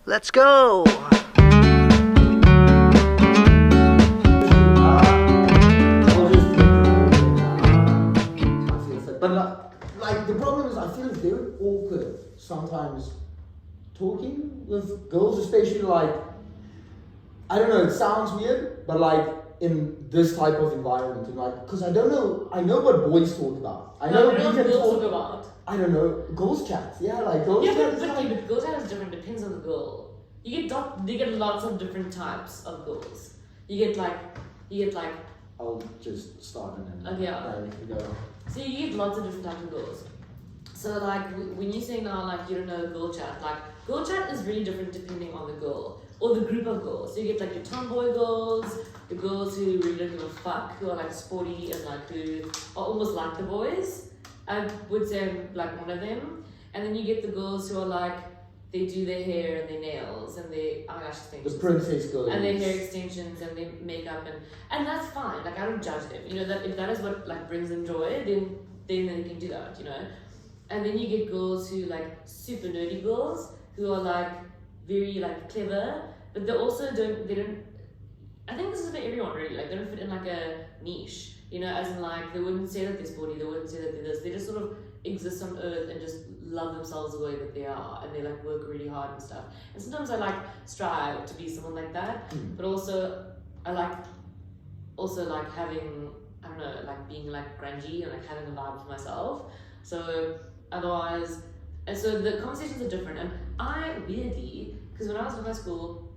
Let's go! But like the problem is, I feel it's very awkward sometimes talking with girls, especially like, I don't know, it sounds weird, but like in this type of environment, and like, because I don't know, I know what boys talk about. I know we can talk about. I don't know, girls chat. Yeah, like girls chat. But girls chat is different. Depends on the girl. You get lots of different types of girls. You get like. I'll just start and then. Okay. Yeah. Go. So you get lots of different types of girls. So like when you say now like you don't know girl chat, like girl chat is really different depending on the girl or the group of girls. So you get like your tomboy girls, the girls who really don't give a fuck, who are like sporty and like who are almost like the boys. I would say I'm like one of them. And then you get the girls who are like they do their hair and their nails and their eyelash extensions. The princess girls. And their hair extensions and their makeup and that's fine. Like I don't judge them. You know that if that is what like brings them joy, then they can do that. You know. And then you get girls who like super nerdy girls who are like very like clever, but they also don't. I think this is for everyone really. Like they don't fit in like a niche. You know, as in like they wouldn't say that they're sporty. They wouldn't say that they're this. They just sort of exist on earth and just love themselves the way that they are, and they like work really hard and stuff. And sometimes I like strive to be someone like that, but also I like having, I don't know, like being like grungy and like having a vibe for myself. So otherwise, and so the conversations are different. And I weirdly, because when I was in high school,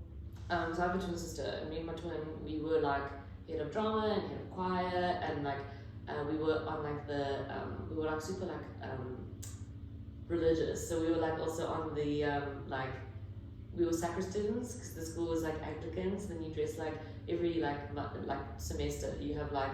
so I have a twin sister, and me and my twin, we were like head of drama and head of choir, and like we were on like we were like super like religious. So we were like also on the like we were sacristans because the school was like Anglicans. Then you dress like every like semester you have like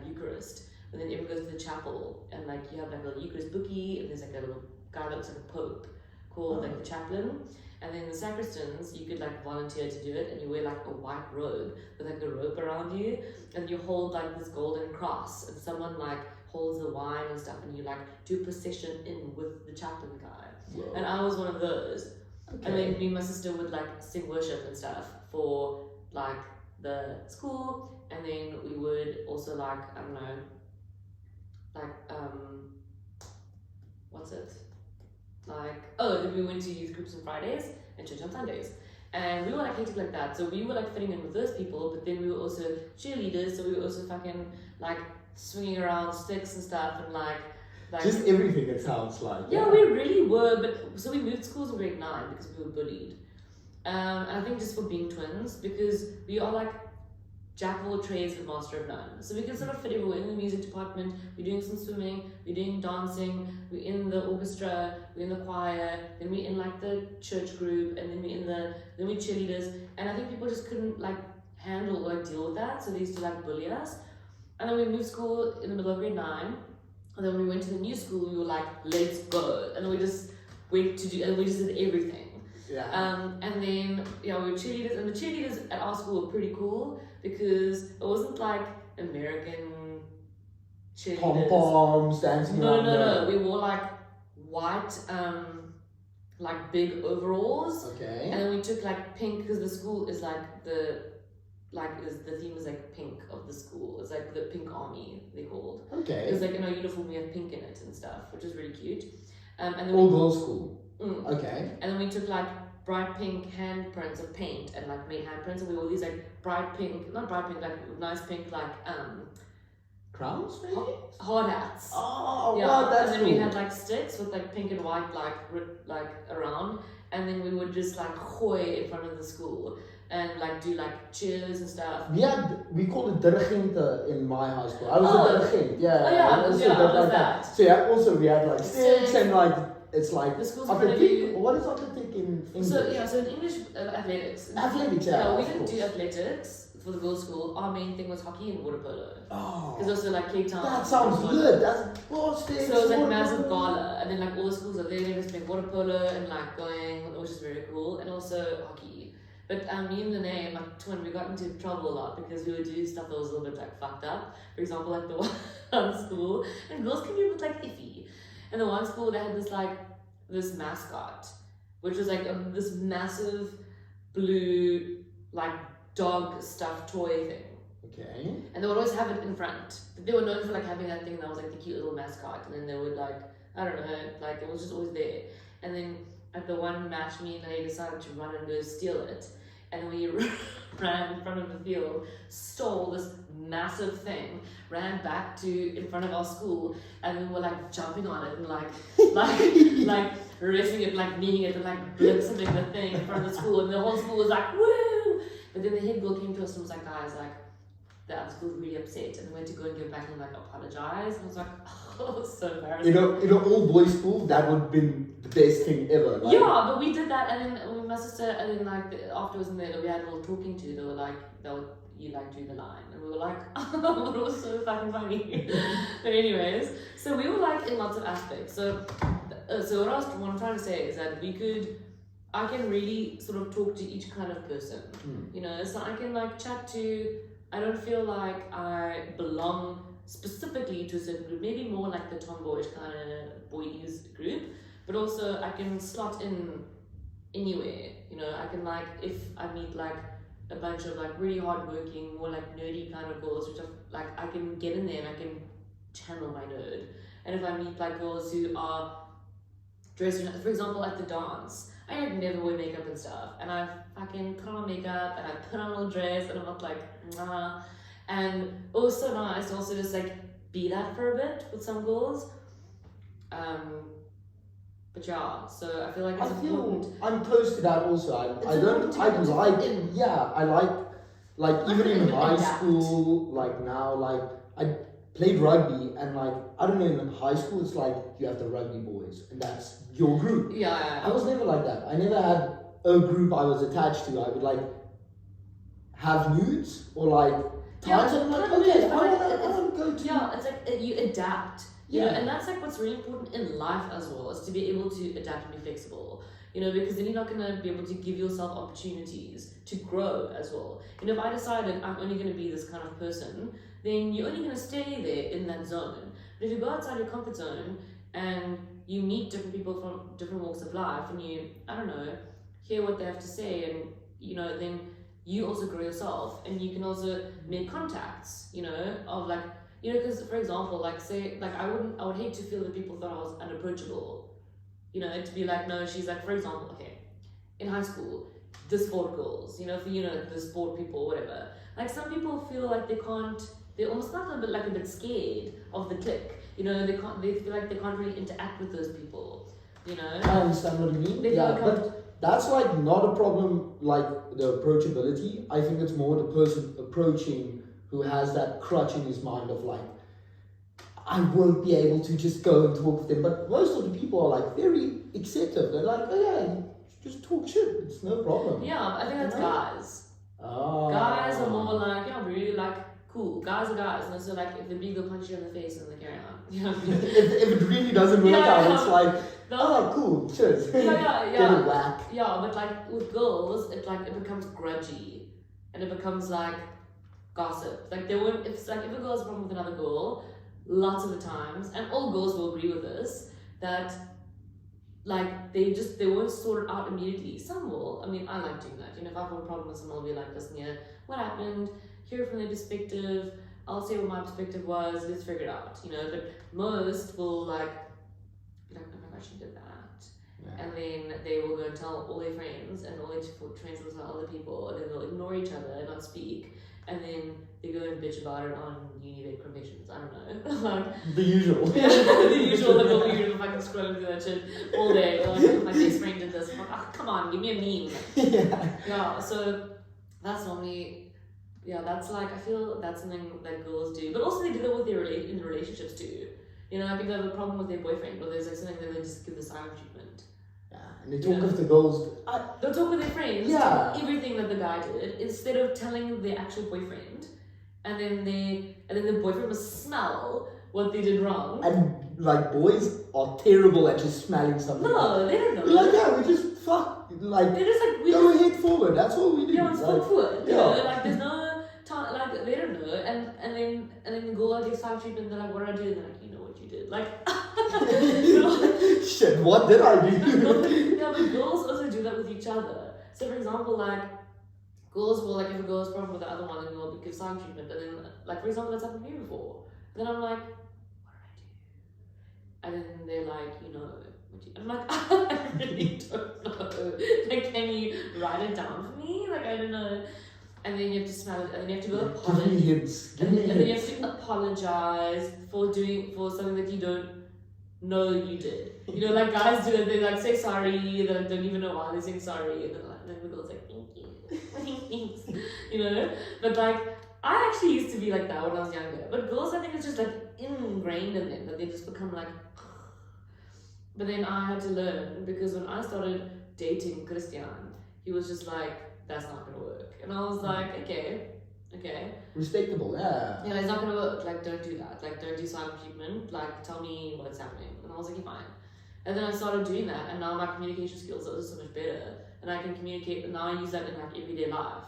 Eucharist, and then everyone goes to the chapel and like you have like a little Eucharist bookie, and there's like a little guy that looks like a pope called like the chaplain. And then the sacristans, you could like volunteer to do it, and you wear like a white robe with like a rope around you, and you hold like this golden cross, and someone like holds the wine and stuff, and you like do a procession in with the chaplain guy. Whoa. And I was one of those. Okay. And then me and my sister would like sing worship and stuff for like the school, and then we would also like, I don't know, like what's it? Like, oh, then we went to youth groups on Fridays and church on Sundays. And we were like hectic like that. So we were like fitting in with those people, but then we were also cheerleaders, so we were also fucking like swinging around sticks and stuff and like just everything it sounds like. Yeah, we really were, but so we moved schools in grade 9 because we were bullied. And I think just for being twins, because we are like jack of all trades and master of none. So we can sort of fit everywhere. In the music department, we're doing some swimming, we're doing dancing, we're in the orchestra, we're in the choir, then we're in like the church group, and then we're cheerleaders. And I think people just couldn't like handle or deal with that, so they used to like bully us. And then we moved school in the middle of grade 9, and then when we went to the new school, we were like, let's go. And then we just went to do, and we just did everything. Yeah. And then we were cheerleaders, and the cheerleaders at our school were pretty cool because it wasn't like American cheerleaders. Pom-poms, dancing around. No. We wore like white, like big overalls. Okay. And then we took like pink because the school is like the theme is like pink of the school. It's like the pink army they called. Okay. Because like in our uniform we have pink in it and stuff, which is really cute. And then all girls school. Okay. And then we took like bright pink handprints of paint and like made handprints, and we wore these like bright pink, not bright pink, like nice pink, like crowns maybe? Hard hats. Oh, yeah. Wow, that's and then cool. we had like sticks with like pink and white like around, and then we would just like hoy in front of the school and like do like cheers and stuff. We called it dirigente in my high school. I was a dirigent, yeah. Oh yeah, and also yeah, like that. So yeah, also we had like sticks and like it's like the school's athletic. What is athletic in English? So in English, athletics. Athletics, yeah. We didn't do athletics for the girls' school. Our main thing was hockey and water polo. Oh. Because also like Cape Town. That sounds good. That's plastic. So it was like massive gala, and then like all the schools are there. They just playing water polo and like going, which is very cool, and also hockey. But me and Lene, my twin, we got into trouble a lot because we would do stuff that was a little bit like fucked up. For example, like the one school, and girls can be a bit like iffy. And the one school they had this mascot, which was like this massive blue like dog stuffed toy thing. Okay. And they would always have it in front. They were known for like having that thing that was like the cute little mascot, and then they would like, I don't know, like it was just always there. And then at the one match, me and I decided to run and go steal it. And we ran in front of the field, stole this massive thing, ran back to in front of our school, and we were like jumping on it and like racing it, like kneeing it, and like blitzing the thing in front of the school, and the whole school was like woo. But then the head girl came to us and was like, guys, like the other school's really upset, and we went to go and give back and like apologize. And I was like, oh, it was so embarrassing. In an all boys school, that would have been the best thing ever. Like, yeah, but we did that, and then my sister, and then like afterwards, and then we had a little talking to. They were like, you like do the line, and we were like, oh, it was so fucking funny. But anyways, so we were like in lots of aspects. So what I'm trying to say is that I can really sort of talk to each kind of person, you know. So I can like chat to. I don't feel like I belong specifically to a certain group, maybe more like the tomboyish kind of boys group, but also I can slot in anywhere, you know. I can like, if I meet like a bunch of like really hardworking, more like nerdy kind of girls, which I can get in there and I can channel my nerd. And if I meet like girls who are dressed, for example, at the dance, I like never wear makeup and stuff, and I fucking put on makeup and I put on a little dress and I'm not like nah. And it was so nice to also just like be that for a bit with some girls. But yeah, so I feel like it's important. I'm close to that also. I like even in high school, like now, like I played rugby, and like I don't know, in high school it's like you have the rugby boys and that's your group. Yeah. I was never like that. I never had a group I was attached to. I would like have nudes or like times I'm like, okay, I want to go to. Yeah, it's like you adapt. You know, and that's like what's really important in life as well, is to be able to adapt and be flexible. You know, because then you're not gonna be able to give yourself opportunities to grow as well. You know, if I decided I'm only gonna be this kind of person, then you're only gonna stay there in that zone. But if you go outside your comfort zone and you meet different people from different walks of life, and you, I don't know, hear what they have to say, and you know, then you also grow yourself, and you can also make contacts, you know, of like, you know, because for example, like say, like I would hate to feel that people thought I was unapproachable, you know, to be like, no, she's like, for example, okay, in high school, the sport girls, you know, for, you know, the sport people, whatever, like some people feel like they're almost not a bit scared of the clique, you know, they feel like they can't really interact with those people, you know. I understand what you mean. Yeah, but that's like not a problem, like the approachability. I think it's more the person approaching who has that crutch in his mind of like, I won't be able to just go and talk with them. But most of the people are like very acceptive. They're like, oh yeah, just talk shit. It's no problem. Yeah, I think that's guys. Oh. Guys are more like, yeah, really like cool. Guys are guys, and so like if the big girl punch you in the face and they carry on. You know? if it really doesn't work out, it's like, oh cool, cheers. Yeah. Get it whack. Yeah, but like with girls, it becomes grudgy, and it becomes like gossip. Like if a girl has a problem with another girl, lots of the times, and all girls will agree with this, that like they won't sort it out immediately. Some will. I mean, I like doing that. You know, if I've got a problem with someone, I'll be like, listen here, what happened? Hear it from their perspective. I'll say what my perspective was. Let's figure it out. You know, but most will like be like, oh my gosh, you did that. Yeah. And then they will go and tell all their friends, and all their friends will tell other people, and then they'll ignore each other and not speak. And then they go and bitch about it on uni confessions. I don't know. Like, the usual. Yeah, the usual. Like, we'll be fucking scrolling through that shit all day. Like, my best friend did this. I'm like, oh, come on, give me a meme. Yeah, so that's normally, that's like, I feel that's something that girls do. But also they do that with in relationships too. You know, like if they have a problem with their boyfriend, or there's like something that they just give the silent treatment. And they talk with the girls. They'll talk with their friends. Yeah. Everything that the guy did, instead of telling their actual boyfriend, and then the boyfriend must smell what they did wrong. And like boys are terrible at just smelling something. No, they don't know. Like we just fuck. Like they're just like go ahead forward. That's all we do. Yeah, it's like, forward. Yeah. You know, like there's no time. Like they don't know. And then the girl gets silent treatment. They're like, what did I do? And they're like, you know what you did. Like. Shit, what did I do? Yeah, but girls also do that with each other. So for example, like girls will like if a girl has a problem with the other one, then they'll give silent treatment, and then like for example that's happened to me before. Then I'm like, what did I do? And then they're like, you know, I'm like, I really don't know. Like, can you write it down for me? Like, I don't know. And then you have to smell it, and then you have to go apologize. Give me hints. And then you have to apologize for something that you don't know you did. You know, like guys do it, they like say sorry, they like, don't even know why they're saying sorry, and then the girl's like, thank you. Thanks. You know? But like, I actually used to be like that when I was younger. But girls, I think it's just like ingrained in them that they just become like. But then I had to learn because when I started dating Christian, he was just like, that's not gonna work. And I was like, okay. Respectable, yeah. Yeah, it's not gonna work. Like, don't do that. Like, don't do silent treatment. Like, tell me what's happening. And I was like, yeah, fine. And then I started doing that, and now my communication skills are so much better. And I can communicate, and now I use that in like everyday life.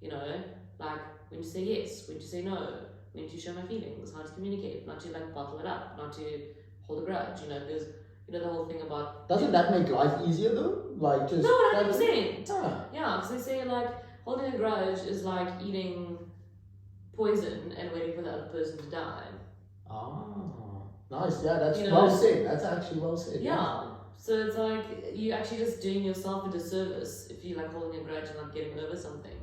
You know, like when to say yes, when to say no, when to show my feelings, how to communicate, not to like bottle it up, not to hold a grudge. You know, because you know the whole thing about. Doesn't that make life easier though? Like just. No, 100%. Yeah. Yeah, because they say like holding a grudge is like eating poison and waiting for the other person to die. Ah, nice. Yeah, that's You know, well said. That's actually well said. Yeah. So it's like you actually just doing yourself a disservice if you like holding a grudge and not getting over something,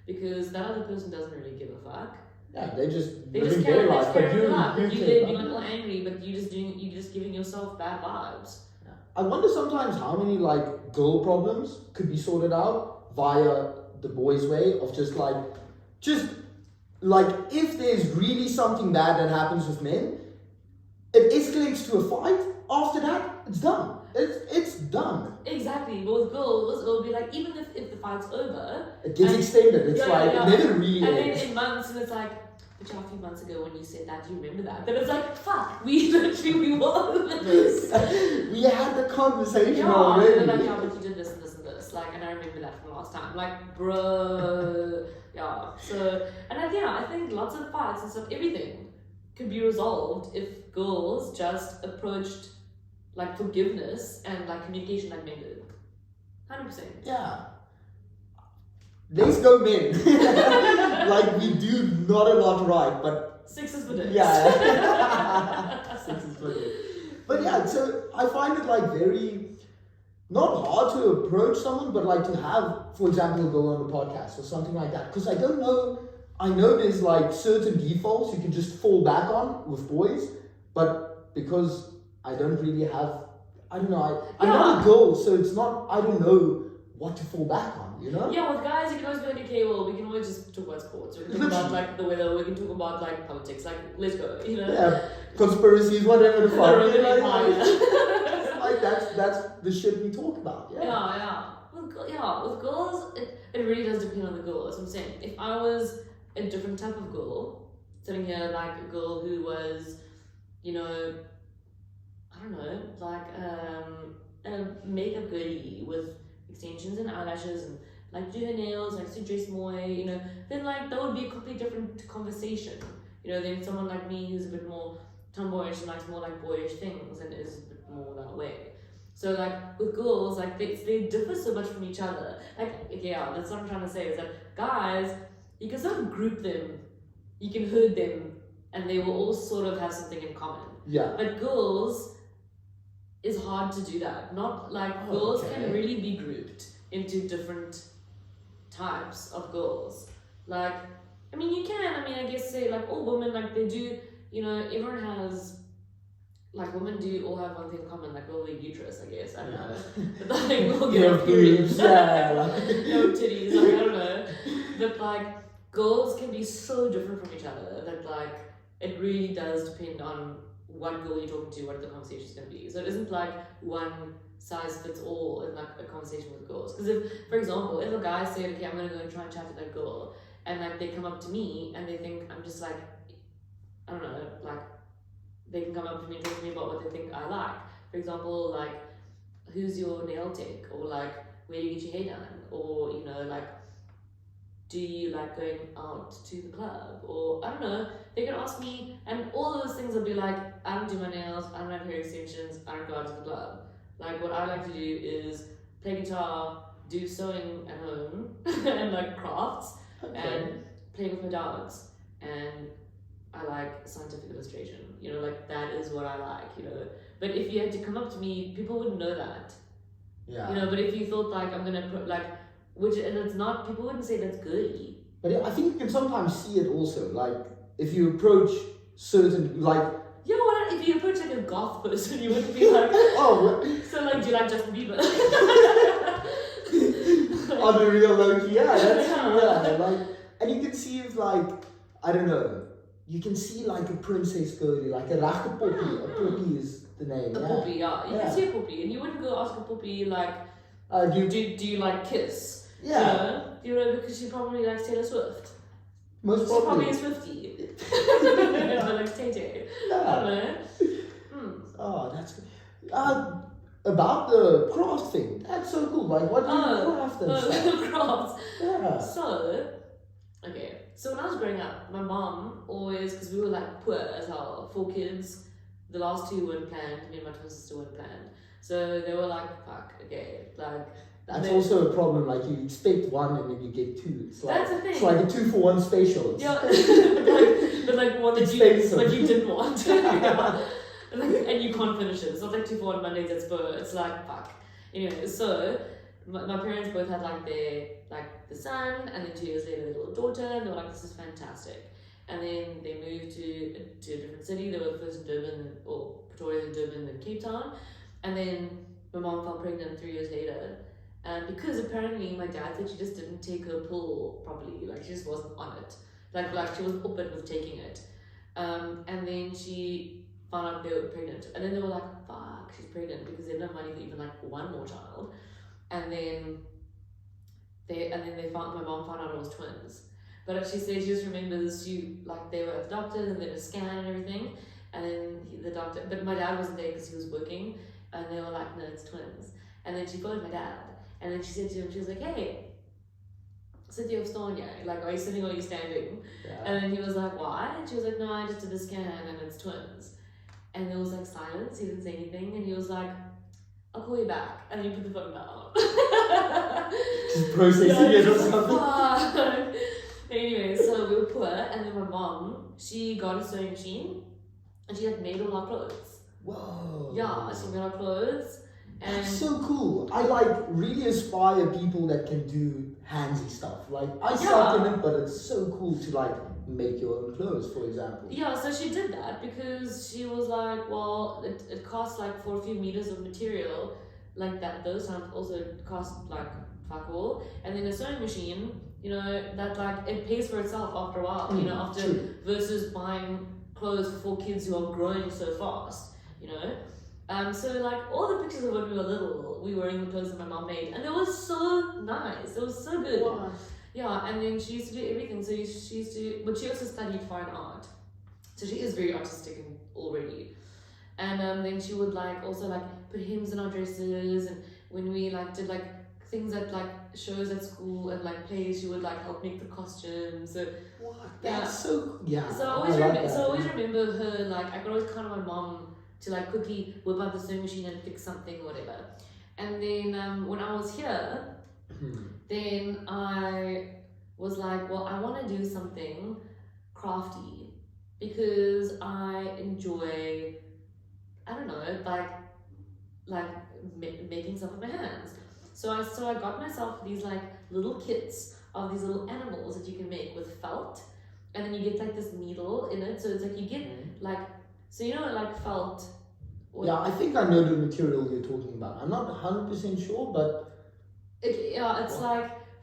because that other person doesn't really give a fuck. Yeah, they just carry their life, but you you're a little angry, but you're just giving yourself bad vibes. Yeah. I wonder sometimes how many like girl problems could be sorted out via the boys' way of just like if there's really something bad that happens with men, it escalates to a fight. After that, it's done. It's done. Exactly. But with girls, it'll be like even if the fight's over, it gets extended. It's it never really and ends. then in months, and it's like, but a few months ago when you said that, do you remember that? Then it's like, fuck, we were this. We had the conversation yeah, already. And like, yeah, but you did this and this and this. Like, and I remember that from last time. Like, bro, yeah. So, and I think lots of fights and stuff, everything could be resolved if girls just approached like forgiveness and like communication like men did. 100%. Yeah. Let's go men. Like we do not a lot right, but 6 is for dicks. Yeah. 6 is for dicks. But yeah, so I find it like very not hard to approach someone, but like to have, for example, go on the podcast or something like that. Because I don't know. I know there's like certain defaults you can just fall back on with boys, but because I don't really have, I don't know, I'm not a girl, so it's not, I don't know what to fall back on, you know? Yeah, with guys, you can always be like, okay, well, we can always just talk about sports, we can talk about like the weather, we can talk about like politics, like, let's go, you know? Yeah, conspiracies, whatever the fuck. Like, that's the shit we talk about, yeah. Yeah. With girls, it really does depend on the girl, that's what I'm saying. If I was a different type of girl, sitting here like a girl who was, you know, I don't know, like a makeup girly with extensions and eyelashes and like do her nails, like to dress more, you know, then like that would be a completely different conversation. You know, than someone like me who's a bit more tomboyish and likes more like boyish things and is a bit more that way. So like with girls, like they differ so much from each other. Like yeah, that's what I'm trying to say is that guys, you can sort of group them, you can herd them, and they will all sort of have something in common. Yeah. But girls, it's hard to do that. Not like girls can really be grouped into different types of girls. Like, I mean, you can. I mean, I guess say like all women, like they do. You know, everyone has. Like women do all have one thing in common, like all their uterus, I guess. I don't know. But like we'll get our periods. Yeah, no titties. Like I don't know. But like girls can be so different from each other that like it really does depend on what girl you're talking to, what the conversation is going to be. So it isn't like one size fits all in like a conversation with girls. Because if, for example, if a guy said, okay, I'm going to go and try and chat to that girl, and like they come up to me and they think I'm just like, I don't know, like they can come up to me and talk to me about what they think I like. For example, like, who's your nail tech? Or like, where do you get your hair done? Or, you know, like, do you like going out to the club? Or I don't know, they can ask me, and all of those things will be like, I don't do my nails, I don't have hair extensions, I don't go out to the club. Like what I like to do is play guitar, do sewing at home, and like crafts, and play with my dogs. And I like scientific illustration. You know, like that is what I like. You know, but if you had to come up to me, people wouldn't know that. Yeah. You know, but if you thought like I'm gonna put like, which and it's not, people wouldn't say that's girly. But I think you can sometimes see it also. Like if you approach certain like. Yeah, what if you approach like a goth person, you wouldn't be like, oh. So like, do you like Justin Bieber? On the real low key, yeah, that's true. Yeah, like, and you can see if like I don't know, you can see like a princess girly, like a rachte poppy. A poppy is the name. A poppy, yeah. You can see a poppy, and you wouldn't go ask a poppy like, do you like Kiss? Yeah. You know, because she probably likes Taylor Swift. Most She's probably. probably a Swiftie. Or like Tay. Yeah. I don't know. Oh, that's good. About the craft thing, that's so cool. Like, what do you craft and stuff? Crafts. Yeah. So, okay. So when I was growing up, my mom always, because we were like poor as hell, 4 kids. The last 2 weren't planned. Me and my twin sister weren't planned. So they were like, fuck, okay, like. That's also a problem. Like you expect 1 and then you get 2. It's like, that's the thing. It's like a 2-for-1 special. Yeah, but like one that you didn't want. Yeah. And you can't finish it. It's not like 2-for-1 Mondays at Spur. It's like fuck. Anyway, so my parents both had like the son, and then 2 years later their little daughter, and they were like, this is fantastic. And then they moved to a different city. They were first in Durban, or Pretoria, then Durban, then Cape Town, and then my mom fell pregnant 3 years later. Because apparently my dad said she just didn't take her pill properly, like she just wasn't on it, like she was up it with taking it, and then she found out they were pregnant, and then they were like, fuck, she's pregnant, because they didn't have money for even like 1 more child, and then they found, my mom found out it was twins, but she said she just remembers they were at the doctor and they did a scan and everything, and then the doctor, but my dad wasn't there because he was working, and they were like, no, it's twins, and then she phoned my dad. And then she said to him, she was like, hey, sit you staan jy? Like, are you sitting or are you standing? Yeah. And then he was like, why? And she was like, no, I just did the scan and it's twins. And there was like silence, he didn't say anything, and he was like, I'll call you back. And then he put the phone down. Just processing it or something. Anyway, so we were poor, and then my mom, she got a sewing machine, and she had made all our clothes. Whoa. Yeah, she made our clothes. And that's so cool. I really aspire people that can do handsy stuff. Like I suck in it, but it's so cool to make your own clothes, for example. Yeah, so she did that because she was like, well, it costs like for a few meters of material, like that. Those times also cost like fuck all. And then a sewing machine, you know, that like it pays for itself after a while. You know, versus buying clothes for kids who are growing so fast. You know. So like all the pictures of when we were little, we were in the clothes that my mom made, and it was so nice. It was so good. Wow. Yeah, and then she used to do everything. So she used to, but she also studied fine art, so she is very artistic already. And then she would also put hymns in our dresses, and when we did things at shows at school and plays, she would help make the costumes. So what? That's so yeah. So I always remember her I could always count on my mom to quickly whip out the sewing machine and fix something or whatever. And then when I was here, then I was like, well, I want to do something crafty because I enjoy, I don't know, making stuff with my hands. So I got myself these little kits of these little animals that you can make with felt, and then you get this needle in it. So it's you get so you know felt. Yeah, I think I know the material you're talking about. I'm not 100% sure, but it's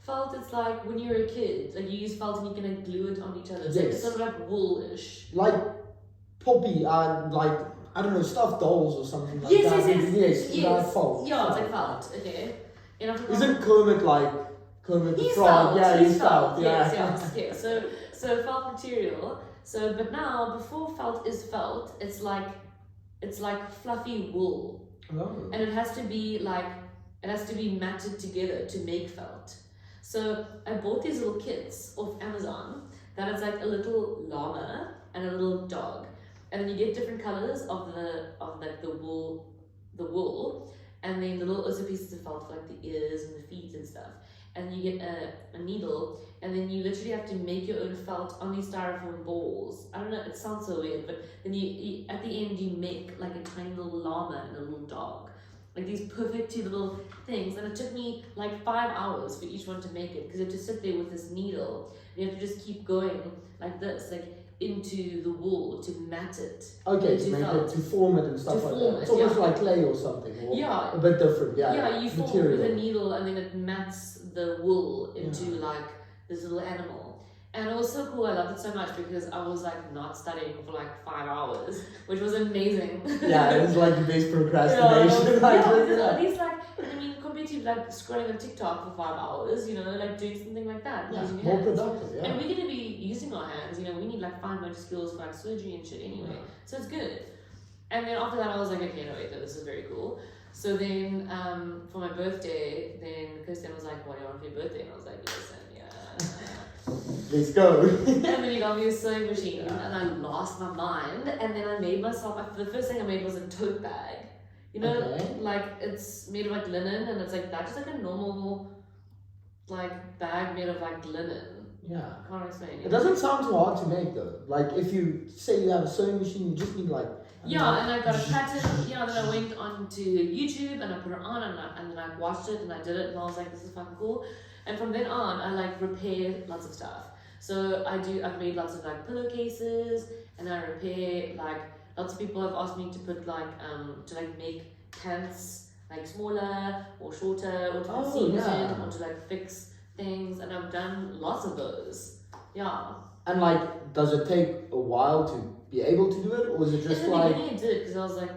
felt. It's when you're a kid, you use felt and you can glue it on each other. So yes. It's sort of wool-ish. Like poppy, I don't know, stuffed dolls or something like yes, that. Yes. Felt. Yeah, it's felt. Okay. Isn't Kermit Kermit the he's Frog? Felt. Yeah, he's felt. Yeah. Yes. So felt material. So, but now before felt is felt, it's fluffy wool, and it has to be matted together to make felt. So I bought these little kits off Amazon that is a little llama and a little dog, and then you get different colors of the wool, and then the little also pieces of felt for like the ears and the feet and stuff. And you get a needle, and then you literally have to make your own felt on these styrofoam balls. I don't know, it sounds so weird, but then you at the end you make like a tiny little llama and a little dog. Like these perfect two little things, and it took me like 5 hours for each one to make it, because you have to sit there with this needle, and you have to just keep going like this, like into the wool to mat it. Okay, to make it, to form it and stuff like that. It's almost like clay or something, or a bit different, Yeah, you form it with a needle, and then it mats the wool into like this little animal. And it was so cool, I loved it so much, because I was like not studying for like 5 hours, which was amazing. Yeah, it was like the best procrastination. At least like, I mean, compared to like scrolling on TikTok for 5 hours, you know, like doing something like that. Using your more hands. productive, yeah. And we're going to be using our hands, you know, we need like fine motor skills for like surgery and shit anyway. So it's good. And then after that I was like, okay, no wait, this is very cool. So then for my birthday, then Kirsten was like, what do you want for your birthday? And I was like, listen, let's go. And then he got me a sewing machine, and I lost my mind. And then I made myself, the first thing I made was a tote bag. You know, like it's made of like linen, and it's like that's just like a normal like bag made of like linen. Yeah. I can't explain it. It doesn't sound too hard to make though. Like if you say you have a sewing machine, you just need like. And I got a pattern. You know, then I went onto YouTube and I put it on, and then I watched it and I did it, and I was like, this is fucking cool. And from then on, I like repair lots of stuff. So I've made lots of like pillowcases, and I repair like lots of people have asked me to put like to like make pants like smaller or shorter, or to put seams in, or to like fix things, and I've done lots of those. Yeah. And like, does it take a while to be able to do it, or is it just like? In the beginning it did, because I was like,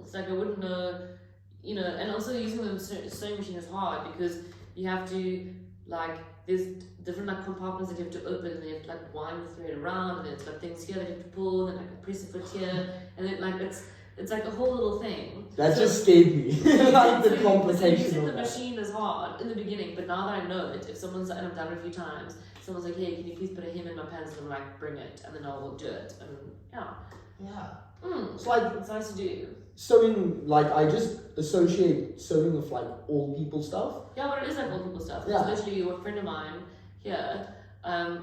it's like I wouldn't know, you know, and also using the sewing machine is hard because you have to like there's different like compartments that you have to open, and you have to like wind the thread around, and there's like things here that you have to pull, and like press a foot here, and then like it's like a whole little thing. That just scared me. Like the complication using of the that. machine is hard in the beginning, but now that I know it, if someone's, and I've done it a few times, someone's like, hey, can you please put a hem in my pants, and I'm like, bring it, and then I will do it, and It's like it's nice to do. Sewing, like I just associate sewing with like old people stuff. Yeah, but it is like old people stuff. Yeah. It's literally a friend of mine here,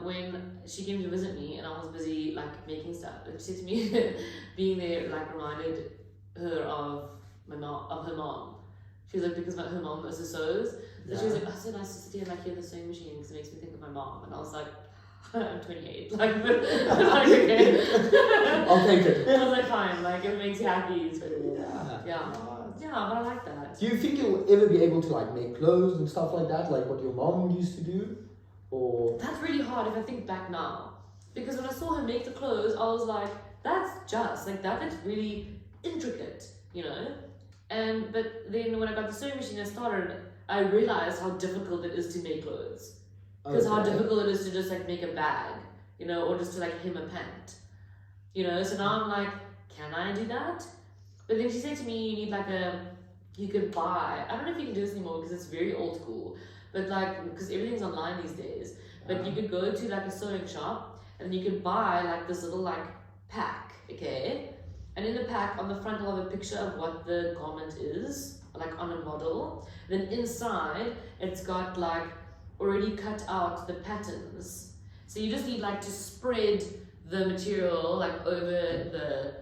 when she came to visit me and I was busy like making stuff, and she said to me, being there like reminded her of her mom. She was like, because her mom also sews. So she was like, oh, so nice to sit here and like hear the sewing machine because it makes me think of my mom. And I was like, I'm 28. Like, I'm like, okay. I'll take it. I was like, fine. Like, if it makes you happy, it's good. Yeah, but I like that. Do you think you'll ever be able to like make clothes and stuff like that, like what your mom used to do, or? That's really hard if I think back now, because when I saw her make the clothes, I was like, that's just like that's really intricate, you know. But then when I got the sewing machine and started, I realized how difficult it is to make clothes. Because how difficult it is to just like make a bag, you know, or just to like hem a pant, you know. So now I'm like, can I do that? But then she said to me, you need like you could buy, I don't know if you can do this anymore because it's very old school, but like, because everything's online these days, but you could go to like a sewing shop and you could buy like this little like pack, okay? And in the pack, on the front, will have a picture of what the garment is, like on a model. Then inside, it's got like already cut out the patterns. So you just need like to spread the material like over the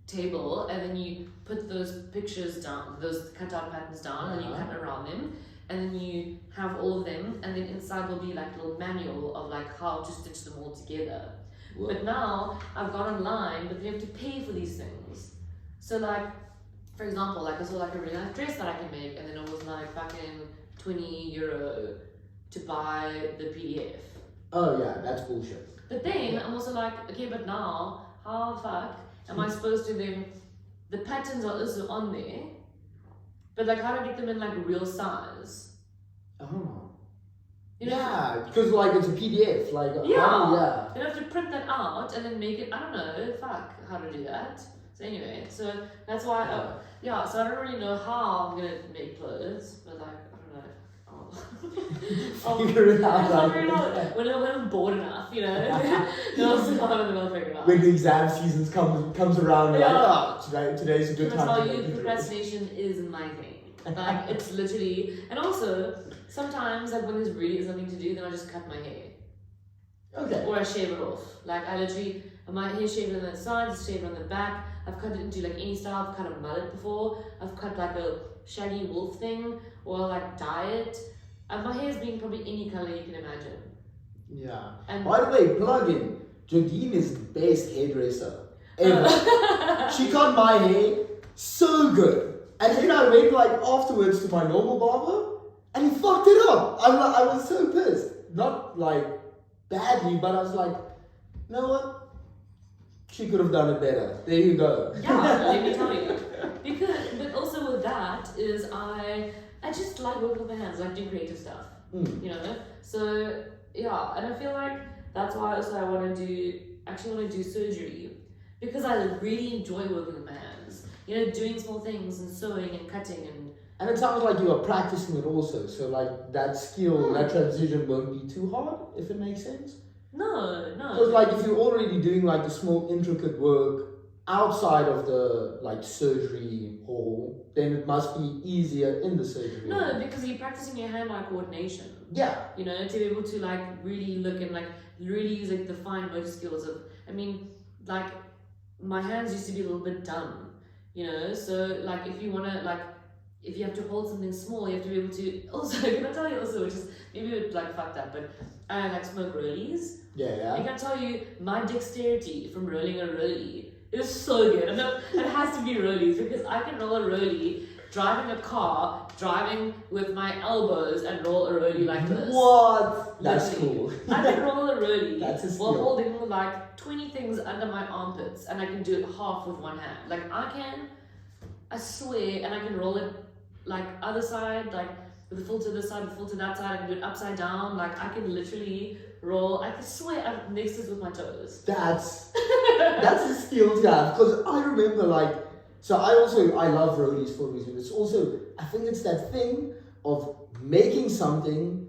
table, and then you put those pictures down, those cut out patterns down, and you cut around them, and then you have all of them, and then inside will be like a little manual of like how to stitch them all together. Whoa. But now I've gone online, but you have to pay for these things. So like, for example, like I saw like a really nice dress that I can make, and then it was like fucking €20 to buy the PDF. Oh yeah, that's bullshit. But then I'm also like, okay, but now how the fuck am I supposed to then? The patterns are also on there, but like how do I get them in like real size? Oh. You know? Yeah, because like it's a PDF, like You have to print that out and then make it. I don't know, fuck, how to do that. So anyway, so that's why. So I don't really know how I'm gonna make clothes, but like I don't know. Figure it out. When I'm bored enough, you know. Then I'll figure it out. When the exam season comes around, you're like, today's a good time. That's how procrastination is my thing. Like, it's literally, and also, sometimes, like, when there's really something to do, then I just cut my hair. Okay. Or I shave it off. Like, I literally, my hair shaved on the sides, shaved on the back. I've cut it into, like, any style. I've cut a mullet before. I've cut, like, a shaggy wolf thing, or, like, dye it. And my hair's been probably any color you can imagine. Yeah. And by the way, plug in. Jodine is the best hairdresser ever. She cut my hair so good. And then I went like afterwards to my normal barber and he fucked it up. I was so pissed. Not like badly, but I was like, you know what? She could have done it better. There you go. Yeah, let me tell you. Because, but also with that is I just like working with my hands, like do creative stuff. You know? So yeah, and I feel like that's why also I want to do surgery, because I really enjoy working with my hands. You know, doing small things and sewing and cutting and it sounds like you are practicing it also. So like that skill, that transition won't be too hard, if it makes sense. No. Because like if you're already doing like the small intricate work outside of the like surgery hall, then it must be easier in the surgery hall. No, because you're practicing your hand-eye coordination. Yeah. You know, to be able to like really look and like really use like the fine motor skills of, I mean, like my hands used to be a little bit dumb, you know, so like if you want to like, if you have to hold something small, you have to be able to, also, can I tell you also, which is maybe a bit like fucked up, but I like smoke rollies. Yeah. I can tell you, my dexterity from rolling a rollie is so good. And it has to be rollies, because I can roll a rollie driving a car, driving with my elbows and roll a rollie like this. What? That's Literally. cool. I can roll a rollie That's a while skill. holding like 20 things under my armpits, and I can do it half with one hand. Like I swear, and I can roll it like other side, like with the full to this side, with the full to that side. I can do it upside down. Like I can literally roll. I can swear I've mixed this with my toes. That's a skill to have, because I remember like, so I love rollies for a reason. It's also, I think it's that thing of making something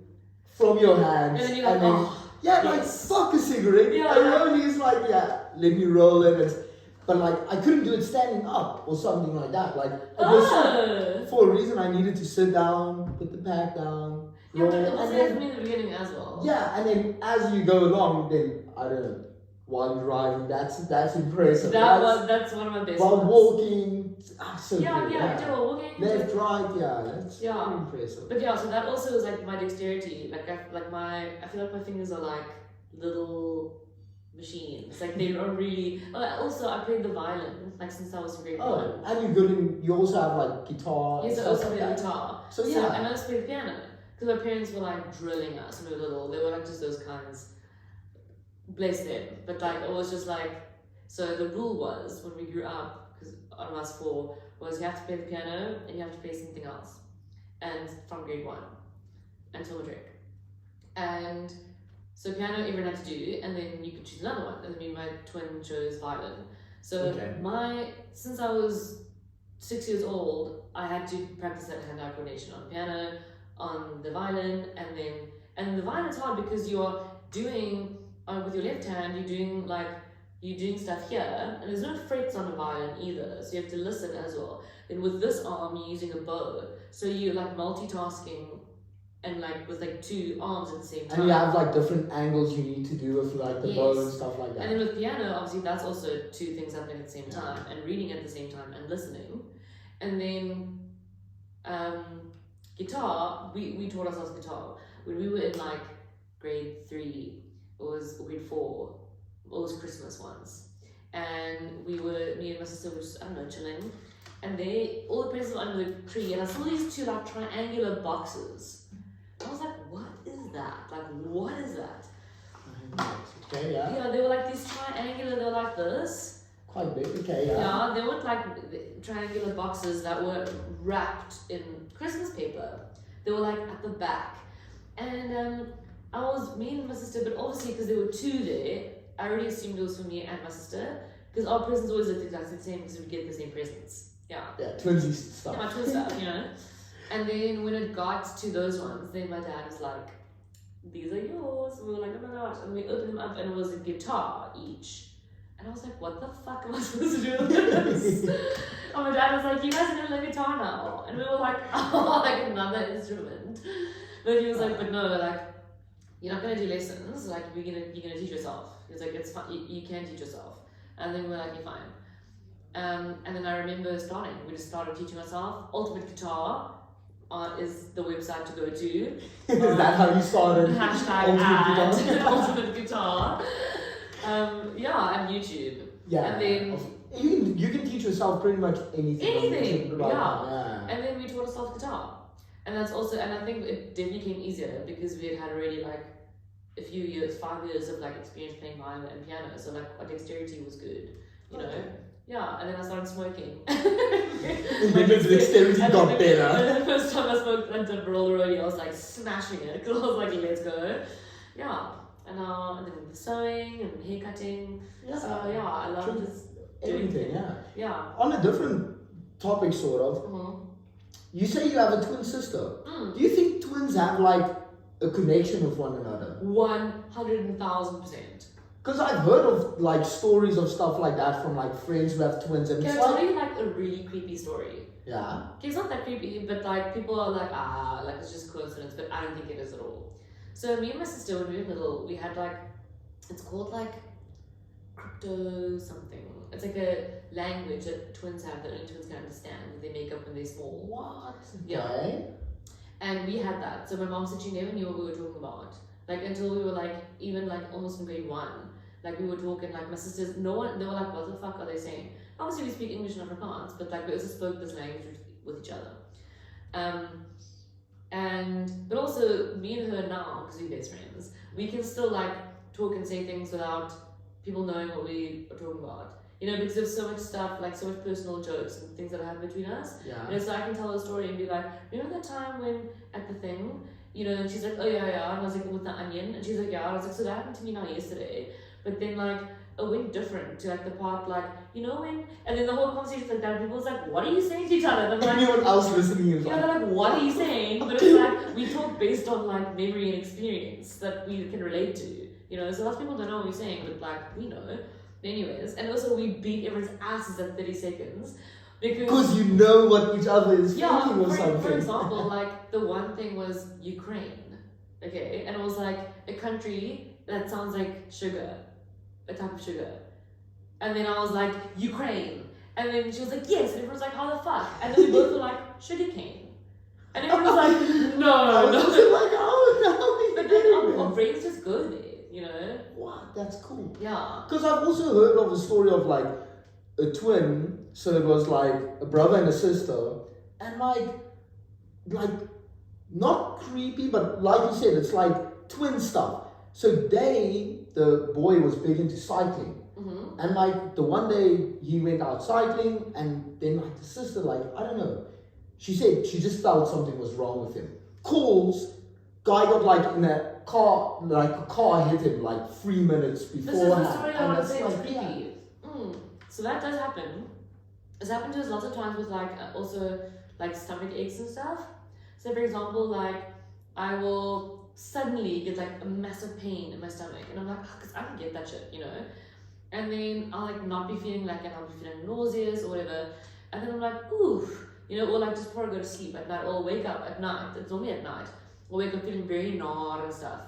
from your hands, And then you're like, yeah, yes. like fuck a cigarette. Yeah, A rollie is like, yeah, let me roll it. But like I couldn't do it standing up or something like that. Like it was for a reason I needed to sit down, put the pack down, Yeah, roll, but it was and there then for me in the beginning as well. yeah, and then as you go along, then I don't know, while driving, that's impressive. That's one of my best while ones. walking, so Yeah, good. yeah, while walking. Left, right, yeah, that's Yeah. very impressive. But yeah, so that also is like my dexterity. Like I feel like my fingers are like little machines. Like they are really. Also, I played the violin like since I was in grade one. Oh, and you're good in. You also have like guitar. Yes, I stuff also like play that. guitar. So yeah, and I also played the piano, because my parents were like drilling us when we were little. They were like just those kinds. Bless them. But like it was just like, so the rule was when we grew up, because out of us four, was you have to play the piano and you have to play something else, and from grade one until matric. And so piano everyone had to do, and then you could choose another one. And then me and my twin chose violin. So since I was 6 years old, I had to practice that hand-eye coordination on piano, on the violin, and the violin's hard because you're doing with your left hand, you're doing stuff here, and there's no frets on a violin either, so you have to listen as well. Then with this arm, you're using a bow, so you're like multitasking, and like with like two arms at the same time. and you have like different angles you need to do with like the bow and stuff like that. And then with piano, obviously that's also two things happening at the same time, and reading at the same time, and listening. And then guitar, we taught ourselves guitar when we were in like grade 3. Or grade 4, it was Christmas once, and me and my sister were just, I don't know, chilling, and all the presents were under the tree, and I saw these two like triangular boxes. I was like, what is that? Like, what is that? Okay, yeah. Yeah, they were like these triangular, they were like this. Quite big, okay, yeah. Yeah, they weren't like triangular boxes that were wrapped in Christmas paper. They were like at the back, and me and my sister, but obviously because there were two there, I already assumed it was for me and my sister, because our presents always looked exactly the same because we get the same presents. Yeah. Yeah, twinsy stuff. Yeah, my twin stuff, you know. And then when it got to those ones, then my dad was like, "These are yours." And we were like, "Oh my gosh!" And we opened them up, and it was a guitar each, And I was like, what the fuck am I supposed to do with this? And my dad was like, you guys are gonna learn guitar now. And we were like, oh, like another instrument. But he was like, but no, like, you're not gonna do lessons, like you're gonna teach yourself. He was like, it's fine, you can teach yourself. And then we were like, you're fine. And then I remember we just started teaching ourselves. Ultimate Guitar is the website to go to. Is that how you started? Hashtag Ultimate Guitar. Yeah, and YouTube. Yeah. And then you can teach yourself pretty much anything. anything. Right Yeah. Yeah. And then we taught ourselves guitar. And that's also, and I think it definitely became easier because we had already like a few years, 5 years of like experience playing violin and piano. So like our dexterity was good, you know. Yeah, and then I started smoking. And then the dexterity got better. And then the first time I smoked and did roller rodeo, I was like smashing it because I was like, let's go. Yeah, and then the sewing and hair cutting. Yeah. So yeah, I love just doing everything. things. Yeah. On a different topic, sort of. Mm-hmm. You say you have a twin sister. Mm. Do you think twins have like a connection with one another? 100,000%. Because I've heard of like stories of stuff like that from like friends who have twins, and Can I it's tell you like a really creepy story? yeah. Okay, it's not that creepy, but like people are like, like it's just coincidence, but I don't think it is at all. So me and my sister, when we were little, we had like, it's called like crypto something. It's like a language that twins have that only twins can understand, that they make up when they're small. What? Yeah. Okay. And we had that. So my mom said she never knew what we were talking about. Like until we were like, even like almost in grade 1. Like we were talking, like my sisters, they were like, what the fuck are they saying? Obviously we speak English and Afrikaans, but like we also spoke this language with each other. But also me and her now, because we're best friends, we can still like talk and say things without people knowing what we are talking about. You know, because there's so much stuff, like so much personal jokes and things that happen between us. Yeah. You know, so I can tell a story and be like, remember that time when at the thing, you know, and she's like, oh yeah, and I was like, with the onion, and she's like, yeah, and I was like, so that happened to me now yesterday. But then like it went different to like the part like, you know when, and then the whole conversation like that, people's like, what are you saying to each other? And I'm like, anyone else listening is yeah, like, they're like, what are you saying? But it's like we talk based on like memory and experience that we can relate to, you know. So lots of people don't know what we're saying, but like we know. Anyways, and also we beat everyone's asses at 30 seconds because you know what each other is thinking or something. For example, like the one thing was Ukraine, okay, and it was like a country that sounds like sugar, a type of sugar, and then I was like Ukraine, and then she was like yes, and everyone's like how the fuck, and then we both were like sugar cane, and everyone was like no. I was also like, oh no, but then our brains just go there. You know? Wow, that's cool. Yeah. Because I've also heard of a story of like a twin, so it was like a brother and a sister, and like not creepy, but like you said, it's like twin stuff. So the boy was big into cycling, and like the one day he went out cycling, and then like the sister, like I don't know, she said she just felt something was wrong with him. Calls, guy got like in a car, like a car hit him like 3 minutes beforehand. This is the story I want to say is like, creepy. So that does happen. It's happened to us lots of times with like also like stomach aches and stuff. So for example, like I will suddenly get like a massive pain in my stomach, and I'm like, because I don't get that shit, you know. And then I'll like not be feeling like it, I'll be feeling nauseous or whatever, and then I'm like, oof, you know, or like just before I go to sleep at night, or wake up at night. It's only at night. Or wake up feeling very gnawed and stuff.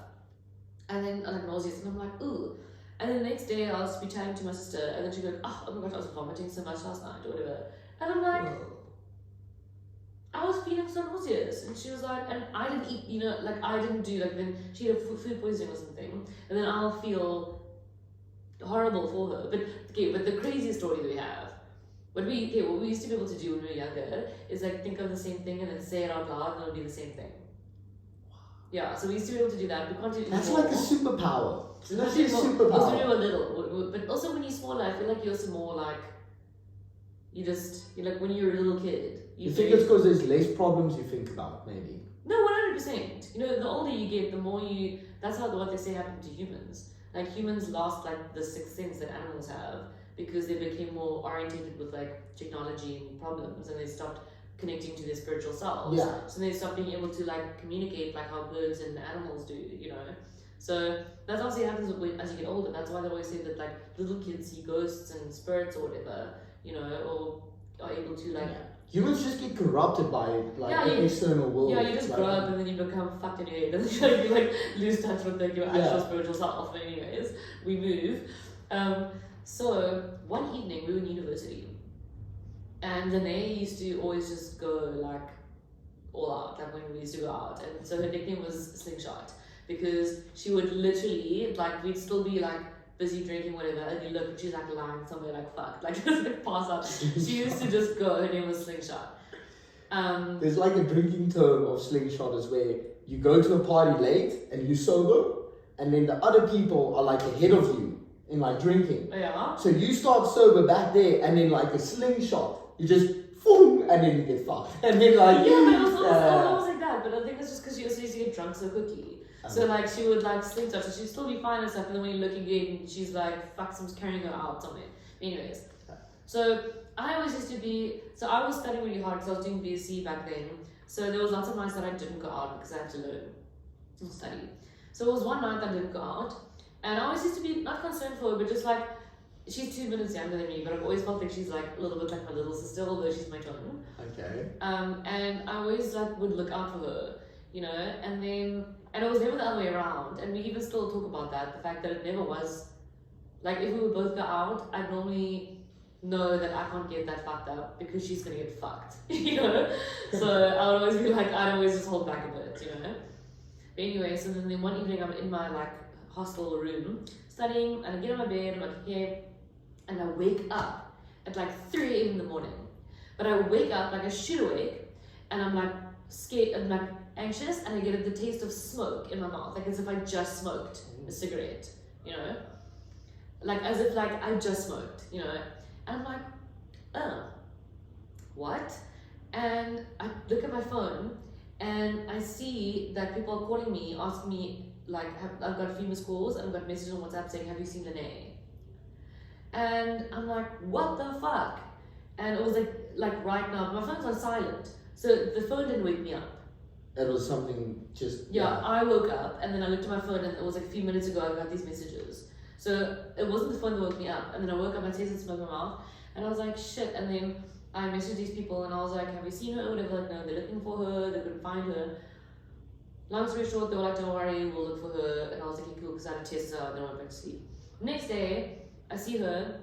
And then I'm like nauseous, and I'm like, ooh. And then the next day I'll just be chatting to my sister, and then she'll go, oh my gosh, I was vomiting so much last night, or whatever. And I'm like, I was feeling so nauseous. And she was like, and I didn't eat, you know, like I didn't do, like then she had food poisoning or something. And then I'll feel horrible for her. But the craziest story that we have, what we used to be able to do when we were younger is like think of the same thing and then say it out loud, and it'll be the same thing. Yeah, so we used to be able to do that. We can't do it That's anymore. like a superpower. It's We actually a used to superpower. do a little, but also when you're smaller, I feel like you're also more like you're like when you're a little kid. You think it's because there's less problems you think about, maybe? No, 100%. You know, the older you get, the more you. That's what they say happened to humans. Like humans lost like the 6 sense that animals have because they became more oriented with like technology and problems, and they stopped connecting to their spiritual selves. Yeah. So they stop being able to like communicate like how birds and animals do, you know. So that's obviously happens as you get older. That's why they always say that like little kids see ghosts and spirits or whatever, or are able to like. Yeah. Humans just get corrupted by like the you, external world. Yeah, you just like, grow up and then you become fucked in your head, and then you like lose touch with like your actual spiritual self. But anyways, we move. So one evening we were in university, and Lene used to always just go like all out, like when we used to go out, and so her nickname was Slingshot because she would literally like we'd still be like busy drinking whatever, and you look and she's like lying somewhere like fucked, like just like pass out. She used to just go. Her name was Slingshot. There's like a drinking term of Slingshot is where you go to a party late and you sober, and then the other people are like ahead of you in like drinking. Yeah. So you start sober back there, and then like a slingshot, you just boom, and then you get fucked, and then like but it was almost like that. But I think it's just because she also used to get drunk so quickly. So like she would like slingshot, so she'd still be fine and stuff, and then when you look again, she's like fuck, someone's carrying her out somewhere. Anyways, so I always used to be, so I was studying really hard because I was doing BSc back then. So there was lots of nights that I didn't go out because I had to learn and study. So it was one night that I didn't go out, and I always used to be not concerned for her, but just like she's 2 minutes younger than me, but I've always felt like she's like a little bit like my little sister, although she's my twin. Okay. And I always like would look out for her, and it was never the other way around. And we even still talk about that, the fact that it never was like if we would both go out, I'd normally know that I can't get that fucked up because she's gonna get fucked, So I would always be like, I'd always just hold back a bit, But anyway, so then one evening I'm in my like hostel room studying, and I get on my bed, I'm like, okay, and I wake up at like 3 a.m. in the morning. But I wake up like I should awake, and I'm like scared, and like anxious, and I get the taste of smoke in my mouth, like as if I just smoked a cigarette, like as if like I just smoked, and I'm like, oh, what? And I look at my phone, and I see that people are calling me, asking me, like, I've got a few missed calls, and I've got messages on WhatsApp saying, have you seen Lene? And I'm like, what the fuck? And it was like right now, my phone's on silent, so the phone didn't wake me up. It was something just... Yeah, I woke up, and then I looked at my phone, and it was like a few minutes ago I got these messages. So it wasn't the phone that woke me up, and then I woke up, I tasted smoke in my mouth, and I was like, shit, and then I messaged these people, and I was like, have you seen her or whatever? Like, no, they're looking for her, they couldn't find her. Long story short, they were like, don't worry, we'll look for her, and I was like, okay, cool, because I had to test her out, and then I went back to sleep. Next day, I see her,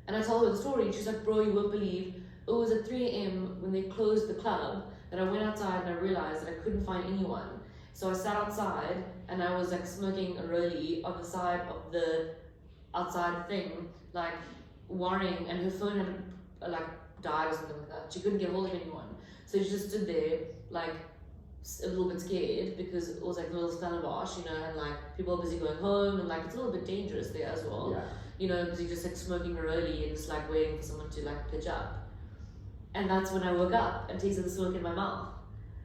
and I told her the story, and she's like, bro, you won't believe, it was at 3 a.m. when they closed the club, that I went outside and I realized that I couldn't find anyone. So I sat outside, and I was like smoking a rollie on the side of the outside thing, like worrying, and her phone had like died or something like that. She couldn't get hold of anyone. So she just stood there, like a little bit scared, because it was like a little Stellenbosch, and like people are busy going home, and like it's a little bit dangerous there as well. Yeah. Because you're just like smoking a rollie and just like waiting for someone to like pitch up. And that's when I woke up and tasted the smoke in my mouth.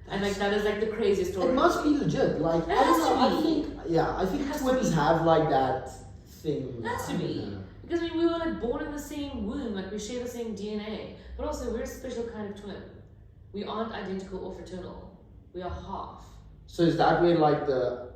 And like that is like the craziest story. It must be legit. Like, it has I think twins have like that thing. It has to be. Because we were like born in the same womb, like we share the same DNA. But also we're a special kind of twin. We aren't identical or fraternal. We are half. So is that where like the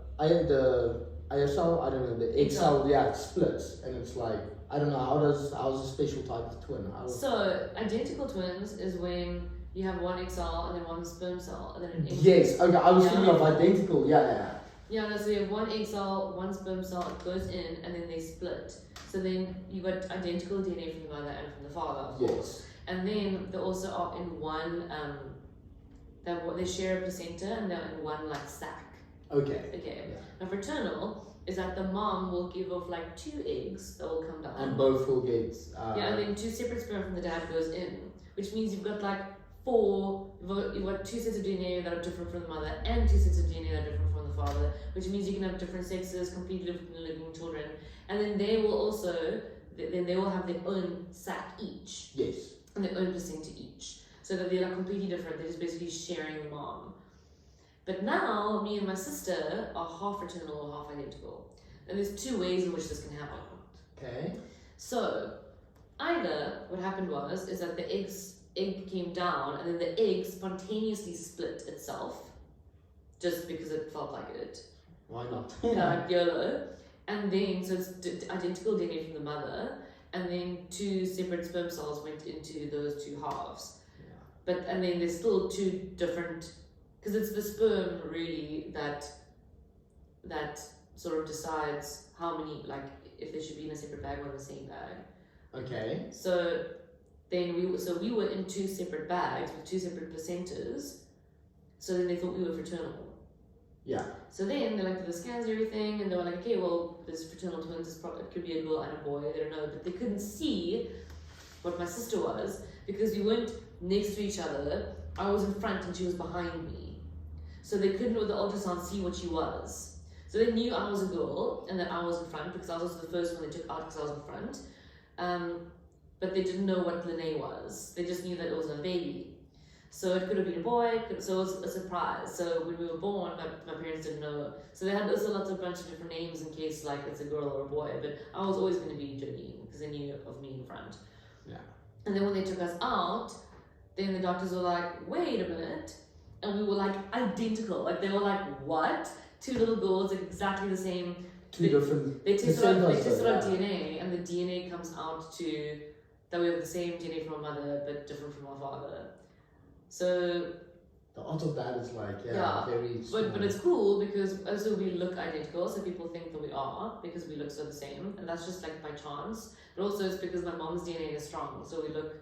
ISL, I don't know, the egg cell, it splits, and it's like, I don't know, how's a special type of twin? So identical twins is when you have one egg cell and then one sperm cell and then an egg. Yes, okay, I was thinking of identical, yeah. Yeah, no, so you have one egg cell, one sperm cell, it goes in, and then they split. So then you got identical DNA from the mother and from the father, of course. And then they also are in one, they share a placenta, and they're in one like sac. Okay. Yeah. Now fraternal is that the mom will give off like 2 eggs that will come down. And both will get... and then 2 separate sperm from the dad goes in, which means you've got like you've got 2 sets of DNA that are different from the mother and 2 sets of DNA that are different from the father, which means you can have different sexes, completely different looking children. And then they will also, they will have their own sac each. Yes. And their own placenta each. So that they're like completely different, they're just basically sharing the mom. But now, me and my sister are half fraternal or half identical. And there's 2 ways in which this can happen. Okay. So, either what happened is that the egg came down, and then the egg spontaneously split itself, just because it felt like it. Why not? Like YOLO. And then, so it's identical DNA from the mother, and then 2 separate sperm cells went into those 2 halves. Yeah. And then there's still 2 different, because it's the sperm really that sort of decides how many, like, if they should be in a separate bag or in the same bag. Okay. So then we were in 2 separate bags with 2 separate placentas. So then they thought we were fraternal. Yeah. So then they did the scans and everything, and they were like, okay, well, there's fraternal twins. It could be a girl and a boy. They don't know, but they couldn't see what my sister was because we weren't next to each other. I was in front and she was behind me, so they couldn't with the ultrasound see what she was. So they knew I was a girl and that I was in front because I was also the first one they took out because I was in front. But they didn't know what Lene was. They just knew that it was a baby. So it could have been a boy, so it was a surprise. So when we were born, my parents didn't know. So they had also lots of bunch of different names in case like it's a girl or a boy. But I was always going to be Jodine because they knew of me in front. Yeah. And then when they took us out, then the doctors were like, wait a minute. And we were like identical. Like they were like, what? 2 little girls, like exactly the same. They tested out DNA, and the DNA comes out to that we have the same DNA from our mother but different from our father. So the odds of that is like very small. but it's cool because also we look identical, so people think that we are because we look so the same, and that's just like by chance. But also it's because my mom's DNA is strong, so we look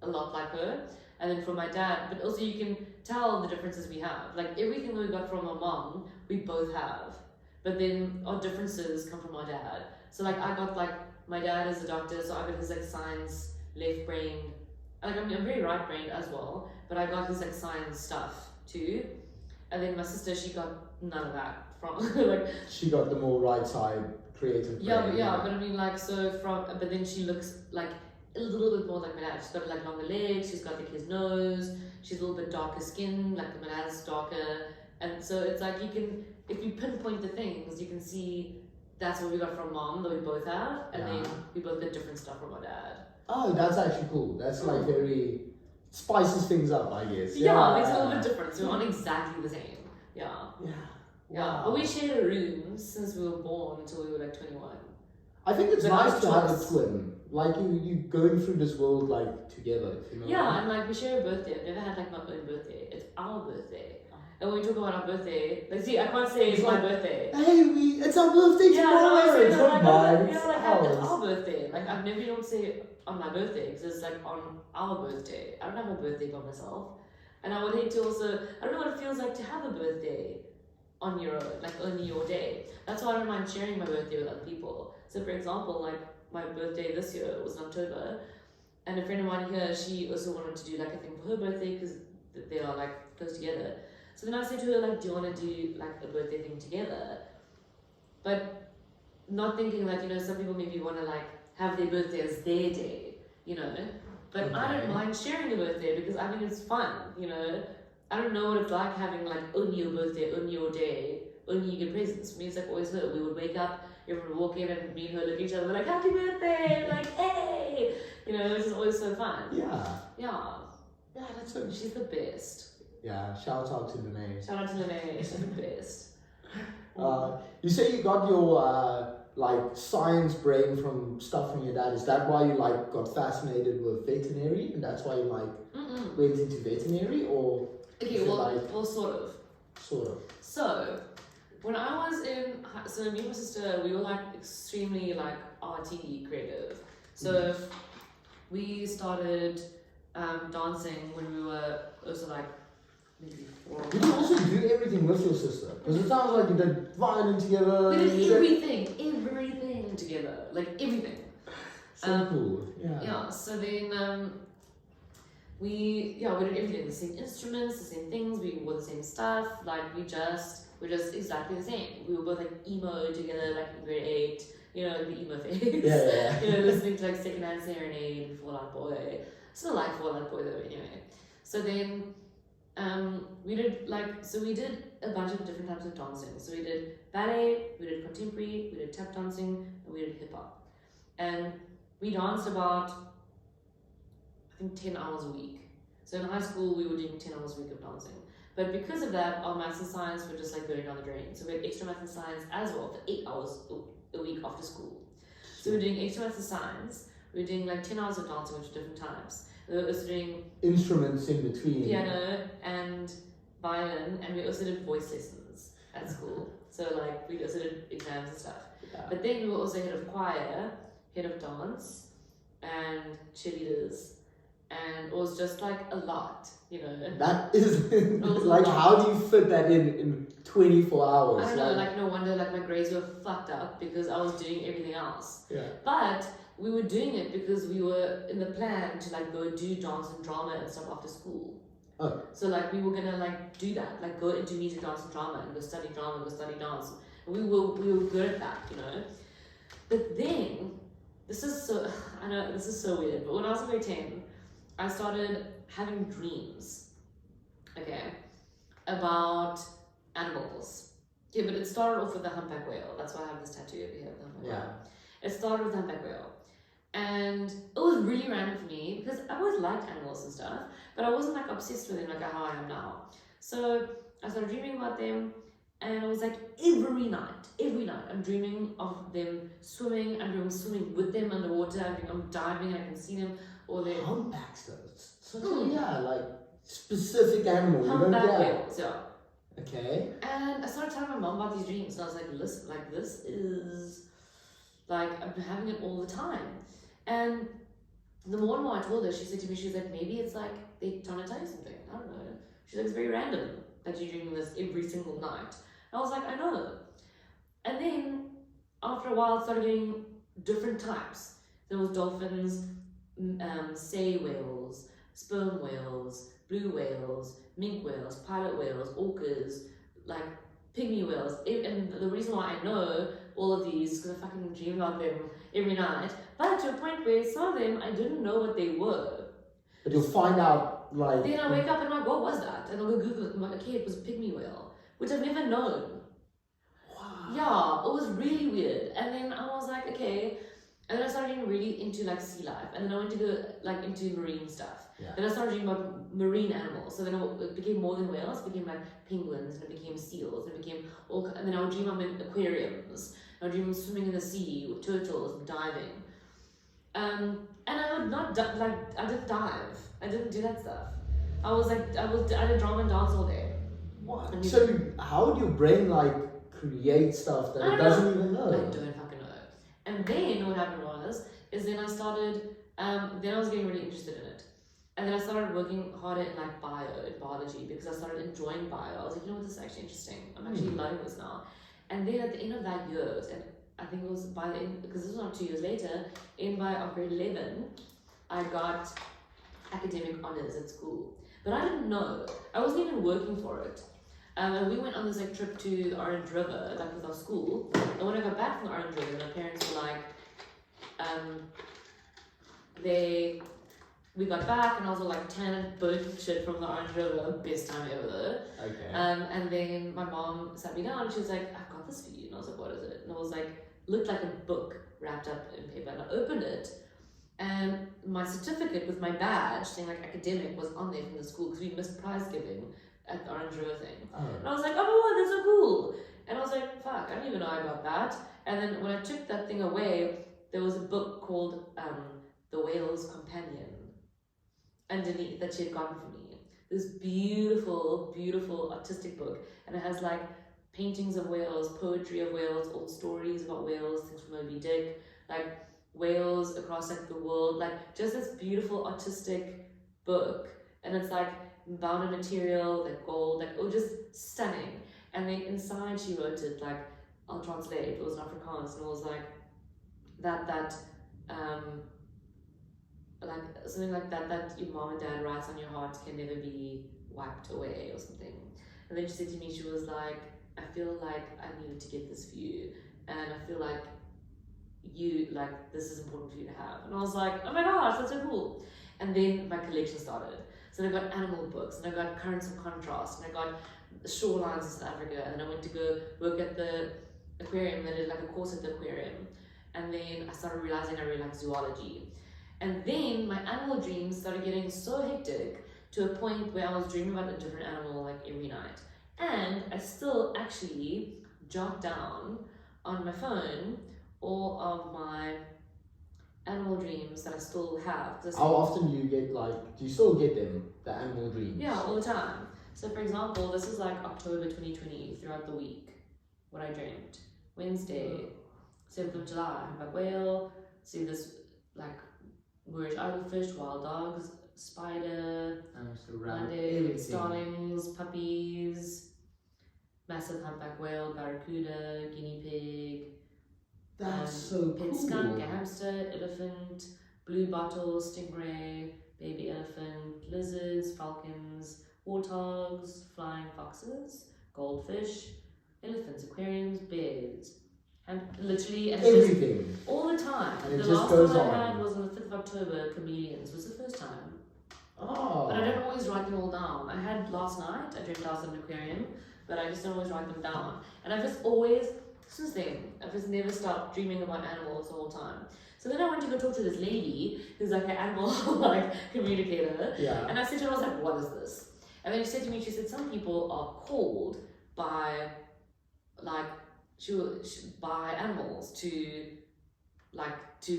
a lot like her. And then for my dad, but also you can tell the differences we have. Like everything that we got from our mom, we both have. But then our differences come from our dad. So like I got like, my dad is a doctor, so I got his like science, left brain. Like I'm very right brained as well, but I got his like science stuff too. And then my sister, she got none of that from like. She got the more right side creative brain. But I mean like but then she looks like a little bit more like my dad. She's got like longer legs, she's got like his nose, she's a little bit darker skin, like my dad's darker. And so it's like you can, if you pinpoint the things, you can see that's what we got from mom that we both have, and then we both get different stuff from our dad. Oh, that's actually cool. That's like very spices things up, I guess. Yeah, makes it a little bit different. So we aren't exactly the same. Yeah. Yeah. Yeah. Wow. But we shared a room since we were born until we were like 21. I think it's But nice to have a choice. twin. Like you going through this world like together. If you know Yeah, what I and like we share a birthday. I've never had like my own birthday. It's our birthday. And when we talk about our birthday, like see, I can't say it's my birthday. Hey, it's our birthday tomorrow. It's not mine. It's it's ours. our birthday. Like I've never even say on my birthday because it's like on our birthday. I don't have a birthday by myself, and I would hate to also. I don't know what it feels like to have a birthday on your own, like only your day. That's why I don't mind sharing my birthday with other people. So for example, like my birthday this year was in October, and a friend of mine here, she also wanted to do like a thing for her birthday because they are like close together. So then I said to her, like, do you want to do like a birthday thing together? But not thinking like, you know, some people maybe want to like have their birthday as their day, you know. But I don't mind sharing a birthday because I think it's fun, you know. I don't know what it's like having like only your birthday, only your day, only you get presents. For me, it's like always her. We would wake up, everyone would walk in, and me and her look at each other, we're like, happy birthday! We're like, hey! You know, it's just always so fun. Yeah. Yeah. Yeah, that's so. She's the best. Yeah, shout out to Lene. Shout out to Lene, she's the best. You say you got your like science brain from stuff from your dad. Is that why you like got fascinated with veterinary, and that's why you like went into veterinary, or? Okay, well, sort of. Sort of. So, when I was so me and my sister, we were like extremely like arty creative. So we started dancing when we were also like maybe 4. Did you also do everything with your sister? Because it sounds like you did violin together. We did everything together, like everything. So cool. Yeah. Yeah. So then we did everything, the same instruments, the same things, we wore the same stuff, like we're just exactly the same. We were both like emo together, like in grade 8, you know, the emo phase. Yeah. You know, listening to like Secondhand Serenade, Fall Out Boy. Still like Fall Out Boy though, anyway. So then we did a bunch of different types of dancing. So we did ballet, we did contemporary, we did tap dancing, and we did hip hop. And we danced about, I think, 10 hours a week. So in high school, we were doing 10 hours a week of dancing. But because of that, our maths and science were just like going down the drain. So we had extra maths and science as well for 8 hours a week after school. So we were doing extra maths and science. We were doing like 10 hours of dancing, which were different times. We were also doing instruments in between. Piano and violin, and we also did voice lessons at school. So like we also did exams and stuff. Yeah. But then we were also head of choir, head of dance, and cheerleaders, and it was just like a lot, you know. That is like, how do you fit that in 24 hours? I don't know, like no wonder like my grades were fucked up because I was doing everything else. Yeah. But we were doing it because we were in the plan to like go do dance and drama and stuff after school. Oh. So like we were gonna like do that, like go into music, dance and drama and go study drama and go study dance. And we were good at that, you know. But then this is so weird, but when I was in grade 10, I started having dreams, okay, about animals. Okay, but it started off with the humpback whale. That's why I have this tattoo over here, the humpback whale. It started with the humpback whale. And it was really random for me because I always liked animals and stuff, but I wasn't like obsessed with them like how I am now. So I started dreaming about them, and I was like every night I'm dreaming of them swimming. I'm dreaming swimming with them underwater. I'm diving and I can see them. Or they humpbacks though. So yeah, like specific animal. Humpback whales, yeah. Okay. And I started telling my mom about these dreams, and I was like, listen, like this is like I'm having it all the time. And the more and more I told her, she said to me, she was like, maybe it's like they're trying to tell you something. I don't know. She's like, it's very random that you're dreaming this every single night. And I was like, I know. And then after a while, I started getting different types. There was dolphins, sei whales, sperm whales, blue whales, minke whales, pilot whales, orcas, like pygmy whales. And the reason why I know all of these is because I fucking dream about them every night. But to a point where some of them I didn't know what they were. But you'll find out like. Then I wake up and I'm like, what was that? And I'll go Google it. I'm like, okay, it was a pygmy whale, which I've never known. Wow. Yeah, it was really weird. And then I was like, okay. And then I started getting really into like sea life, and then I went to go like into marine stuff. Yeah. Then I started reading about marine animals. So then it became more than whales. It became like penguins, and it became seals, and it became all. And then I would dream I'm in aquariums. I would dream swimming in the sea with turtles, diving. And I would not I didn't dive. I didn't do that stuff. I was like I did drama and dance all day. What? So how would your brain like create stuff that it doesn't even know? I don't fucking know. And then what happened is then I started, then I was getting really interested in it. And then I started working harder in like biology, because I started enjoying bio. I was like, you know what, this is actually interesting. I'm actually loving this now. And then at the end of that year, and I think it was by the end, because this was not 2 years later, by grade 11, I got academic honors at school. But I didn't know. I wasn't even working for it. And we went on this like trip to Orange River, like with our school. And when I got back from the Orange River, my parents were like, we got back and I was all like tan and burnt and shit from the Orange River, best time ever though. Okay. And then my mom sat me down and she was like, I've got this for you. And I was like, what is it? And I was like, looked like a book wrapped up in paper. And I opened it, and my certificate with my badge saying like academic was on there from the school, because we missed prize giving at the Orange River thing. Oh. And I was like, oh my god, that's so cool. And I was like, fuck, I didn't even know I got that. And then when I took that thing away, there was a book called The Whale's Companion underneath that she had gotten for me. This beautiful, beautiful artistic book. And it has like paintings of whales, poetry of whales, old stories about whales, things from Moby Dick, like whales across like the world, like just this beautiful artistic book. And it's like bound in material, like gold, like oh, just stunning. And then inside she wrote it, like I'll translate, it was in Afrikaans, and it was like like something like that your mom and dad writes on your heart can never be wiped away or something. And then she said to me, she was like, I feel like I needed to get this for you, and I feel like you, like, this is important for you to have. And I was like, oh my gosh, that's so cool. And then my collection started. So I got animal books, and I got currents and contrast, and I got shorelines in South Africa, and then I went to go work at the aquarium, and I did like a course at the aquarium. And then I started realizing I really like zoology. And then my animal dreams started getting so hectic to a point where I was dreaming about a different animal like every night. And I still actually jot down on my phone all of my animal dreams that I still have. How often do you get, like, do you still get them, the animal dreams? Yeah, all the time. So for example, this is like October 2020 throughout the week, what I dreamed. Wednesday, 7th of July, humpback whale, see this like Moorish idolfish, wild dogs, spider, Monday, starlings, puppies, massive humpback whale, barracuda, guinea pig, That's so pet cool. skunk, a hamster, elephant, blue bottle, stingray, baby elephant, lizards, falcons, warthogs, flying foxes, goldfish, elephants, aquariums, bears, and literally and Everything. just all the time. And it the just last goes one I on. had was on the 5th of October, chameleons was the first time. Oh. But I don't always write them all down. I had last night, I dreamt I was in an aquarium, but I just don't always write them down. And I've just always, this is the thing, I've just never stopped dreaming about animals the whole time. So then I went to go talk to this lady who's like an animal like communicator. Yeah. And I said to her, I was like, what is this? And then she said to me, she said, some people are called by like by animals to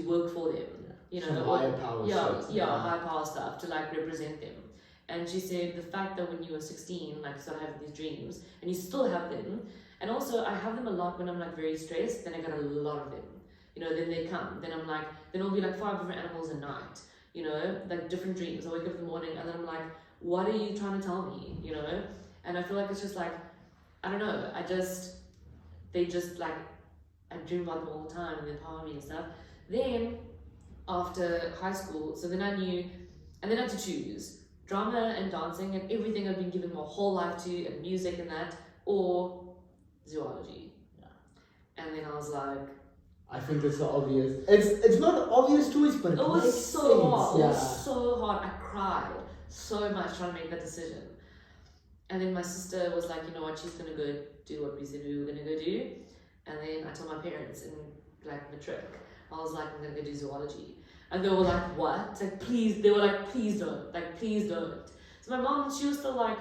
work for them. You know, Some higher power stuff. higher power stuff to like represent them. And she said the fact that when you were 16, like you started having these dreams, and you still have them, and also I have them a lot when I'm like very stressed, then I got a lot of them. You know, then they come, then I'm like, then it'll be like 5 different animals a night, you know, like different dreams. I wake up in the morning and then I'm like, what are you trying to tell me, you know? And I feel like it's just like, I don't know, they just like, I dream about them all the time and they empower me and stuff. Then after high school, so then I knew, and then I had to choose drama and dancing and everything I've been given my whole life to, and music and that, or zoology. Yeah. And then I was like, I think it's the obvious. It's not an obvious choice, but it was makes so sense. hard. Yeah. It was so hard. I cried so much trying to make that decision. And then my sister was like, you know what, she's gonna go do what we said we were gonna go do. And then I told my parents in like matric, I was like, I'm gonna go do zoology. And they were like, what? Like, please, they were like, please don't. Like, please don't. So my mom, she was still like,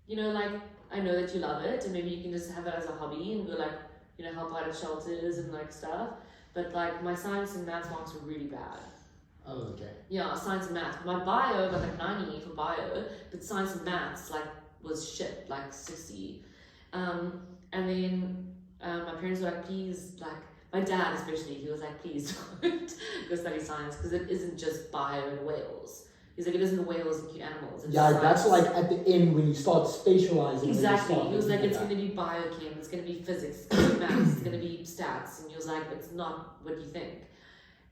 you know, like, I know that you love it and maybe you can just have it as a hobby and go like, you know, help out at shelters and like stuff. But like my science and maths marks were really bad. Oh, okay. Yeah, science and maths. My bio got like 90 for bio, but science and maths like was shit, like 60. And then my parents were like, please, like, my dad especially, he was like, please don't go study science because it isn't just bio and whales. He's like, it isn't whales and cute animals. It's Yeah, science. that's like at the end when you start specializing. Exactly. When you He was start like, it's looking going to be biochem, it's going to be physics, it's going to be maths, it's going to be stats. And he was like, it's not what you think.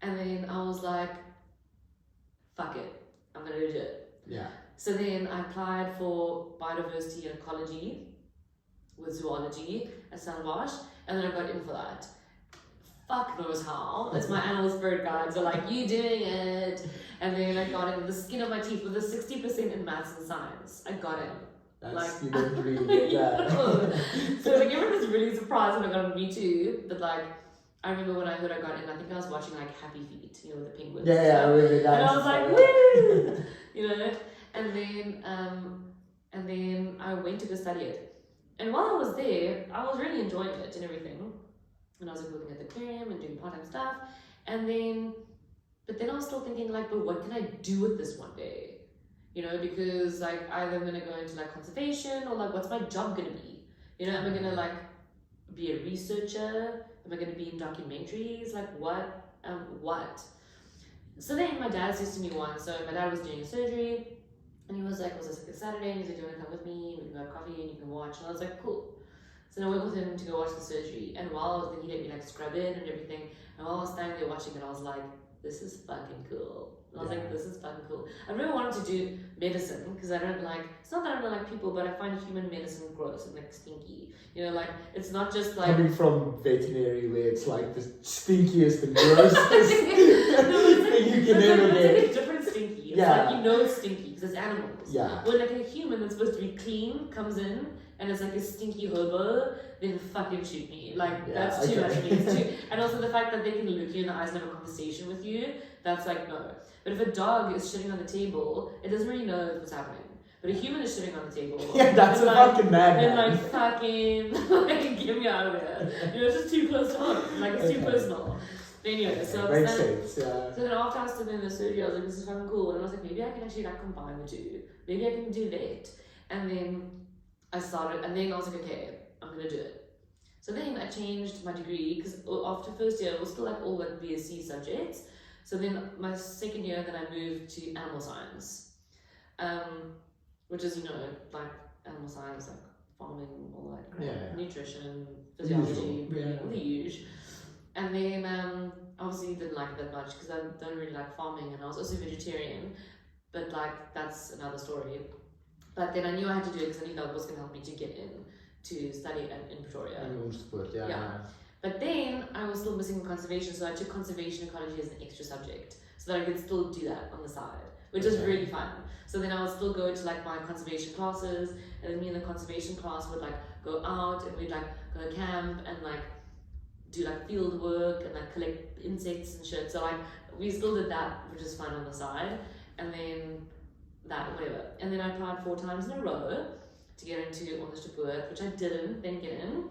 And then I was like, fuck it, I'm going to do it. Yeah. So then I applied for biodiversity and ecology with zoology at Stellenbosch, and then I got in for that. Fuck knows how. It's my animal spirit guides are like, you doing it. And then I got in with the skin of my teeth with a 60% in maths and science. I got in. That's Like, you don't really yeah. So like everyone was really surprised when I got in. Me too. But like I remember when I heard I got in, I think I was watching like Happy Feet, you know, with the penguins. Yeah, I remember that. And I was like, woo! You know? And then I went to go study it. And while I was there, I was really enjoying it and everything. And I was like working at the aquarium and doing part-time stuff. But then I was still thinking like, but what can I do with this one day? You know, because like either I'm gonna go into like conservation or like what's my job gonna be? You know, am I gonna like be a researcher? Am I gonna be in documentaries? Like what? So then my dad says to me once, so my dad was doing a surgery and he was like, was this like a Saturday? And he's like, do you wanna come with me? We can have coffee and you can watch. And I was like, cool. So then I went with him to go watch the surgery. And while I was there, he let me like scrub it and everything. And while I was standing there watching it, I was like, this is fucking cool. And I was like, this is fucking cool. I really wanted to do medicine because I don't like, it's not that I don't like people, but I find human medicine gross and like stinky. You know, like, it's not just like. Coming from veterinary where it's like the stinkiest and grossest thing you can ever It's get. like a different stinky. It's like, you know it's stinky because it's animals. Yeah. When like a human that's supposed to be clean comes in and it's like a stinky hobo, then fucking shoot me. Like, Yeah, that's too okay. much for me. It's too, and also the fact that they can look you in the eyes and have a conversation with you, that's like, no. But if a dog is shitting on the table, it doesn't really know what's happening. But a human is shitting on the table. Yeah, that's a like, fucking madman. then like fucking like get me out of here. You know, it's just too close to home. Like it's too personal. But anyway, so makes then, sense. Yeah. so then after I was still doing the surgery, I was like, this is fucking cool. And I was like, maybe I can actually like combine the two. Maybe I can do vet. And then I started, and then I was like, okay, I'm gonna do it. So then I changed my degree because after first year it was still like all like BSc subjects. So then my second year, then I moved to animal science, which is, you know, like animal science, like farming, all that crap, nutrition, physiology, breeding, all the usual. And then obviously didn't like it that much because I don't really like farming, and I was also vegetarian, but like that's another story. But then I knew I had to do it because I knew that was going to help me to get in to study in Pretoria. Animal sport, yeah. But then I was still missing conservation, so I took conservation ecology as an extra subject so that I could still do that on the side, which was really fun. So then I would still go to like my conservation classes, and then me in the conservation class would like go out and we'd like go camp and like do like field work and like collect insects and shit. So like we still did that, which is fun on the side. And then that, whatever. And then I applied 4 times in a row to get into onderstepoort, which I didn't then get in.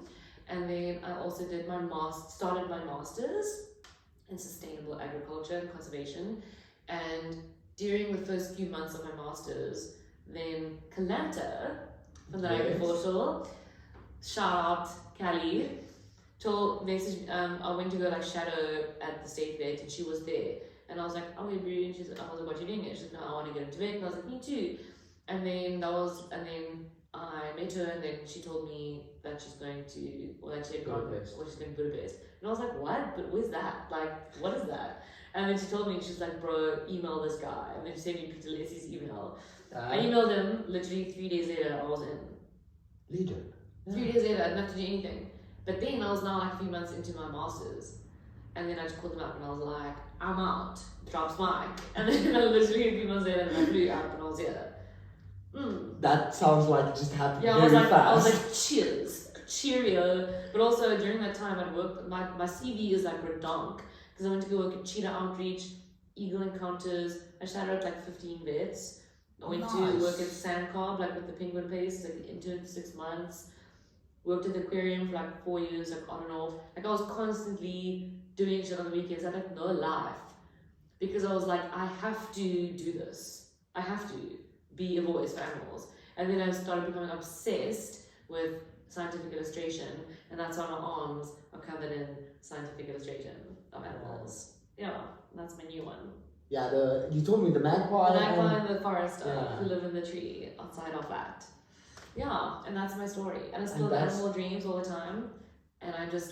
And then I also did started my master's in sustainable agriculture and conservation. And during the first few months of my master's, then Kalanta from the Agricultural, shout out Callie, I went to go like shadow at the state vet, and she was there. And I was like, oh, you're doing, I was like, what are you doing here? She's like, no, I want to get into vet. And I was like, me too. And then I met her, and then she told me that she's going to, or that she had gone, or she's going to Budapest. And I was like, what? But where's that? Like, what is that? And then she told me, she's like, bro, email this guy. And then she sent me Peter Lacey's email. I emailed him, literally 3 days later, I was in. Leader. 3 days later, I didn't have to do anything. But then I was now like a few months into my master's. And then I just called them up and I was like, I'm out, drops mic. And then literally a few months later, I flew up and I was here. That sounds like it just happened very fast. I was like, cheers, cheerio. But also during that time I'd worked, my CV is like redonk. Because I went to go work at cheetah outreach, eagle encounters. I shadowed at like 15 vets. I went to work at Sandcarb, like with the penguin place, like interned for 6 months. Worked at the aquarium for like 4 years, like on and off. Like I was constantly doing shit on the weekends. I had like no life. Because I was like, I have to do this. I have to be a voice for animals. And then I started becoming obsessed with scientific illustration, and that's why my arms are covered in scientific illustration of animals. Yeah, that's my new one. Yeah, you told me the magpie. The magpie and the forester who live in the tree outside our flat. Yeah, and that's my story. And I still have animal dreams all the time, and I'm just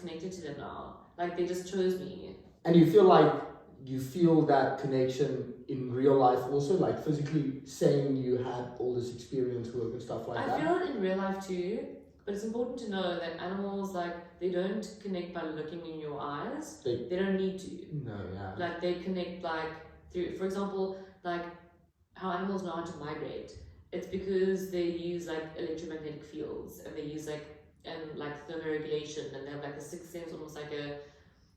connected to them now. Like they just chose me. And you feel that connection in real life also, like physically saying you had all this experience work and stuff like that? I feel it in real life too, but it's important to know that animals, like, they don't connect by looking in your eyes. They don't need to. No, yeah. Like, they connect, like, through, for example, like, how animals know how to migrate. It's because they use, like, electromagnetic fields, and they use, like, thermoregulation, and they have, like, a sixth sense, almost like a,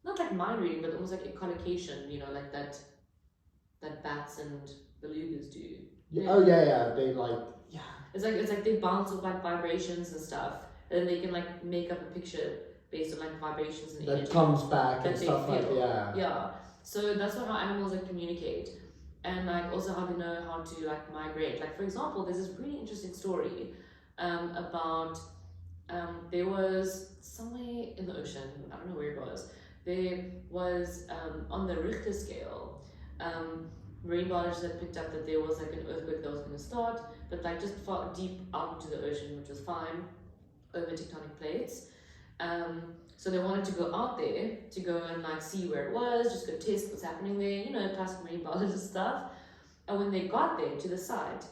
not like mind reading, but almost like echolocation, you know, like that bats and belugas do. Yeah. Oh yeah, they like, yeah. It's like they bounce off like vibrations and stuff, and then they can like make up a picture based on like vibrations and that energy comes back that and stuff like that. Yeah. So that's how animals like communicate, and like also how they know how to like migrate. Like for example, there's this really interesting story about there was somewhere in the ocean, I don't know where it was. There was on the Richter scale, marine biologists had picked up that there was like an earthquake that was going to start, but like just far deep out into the ocean, which was fine, over tectonic plates. So they wanted to go out there to go and like see where it was, just go test what's happening there, you know, classic marine biologist stuff. And when they got there to the site,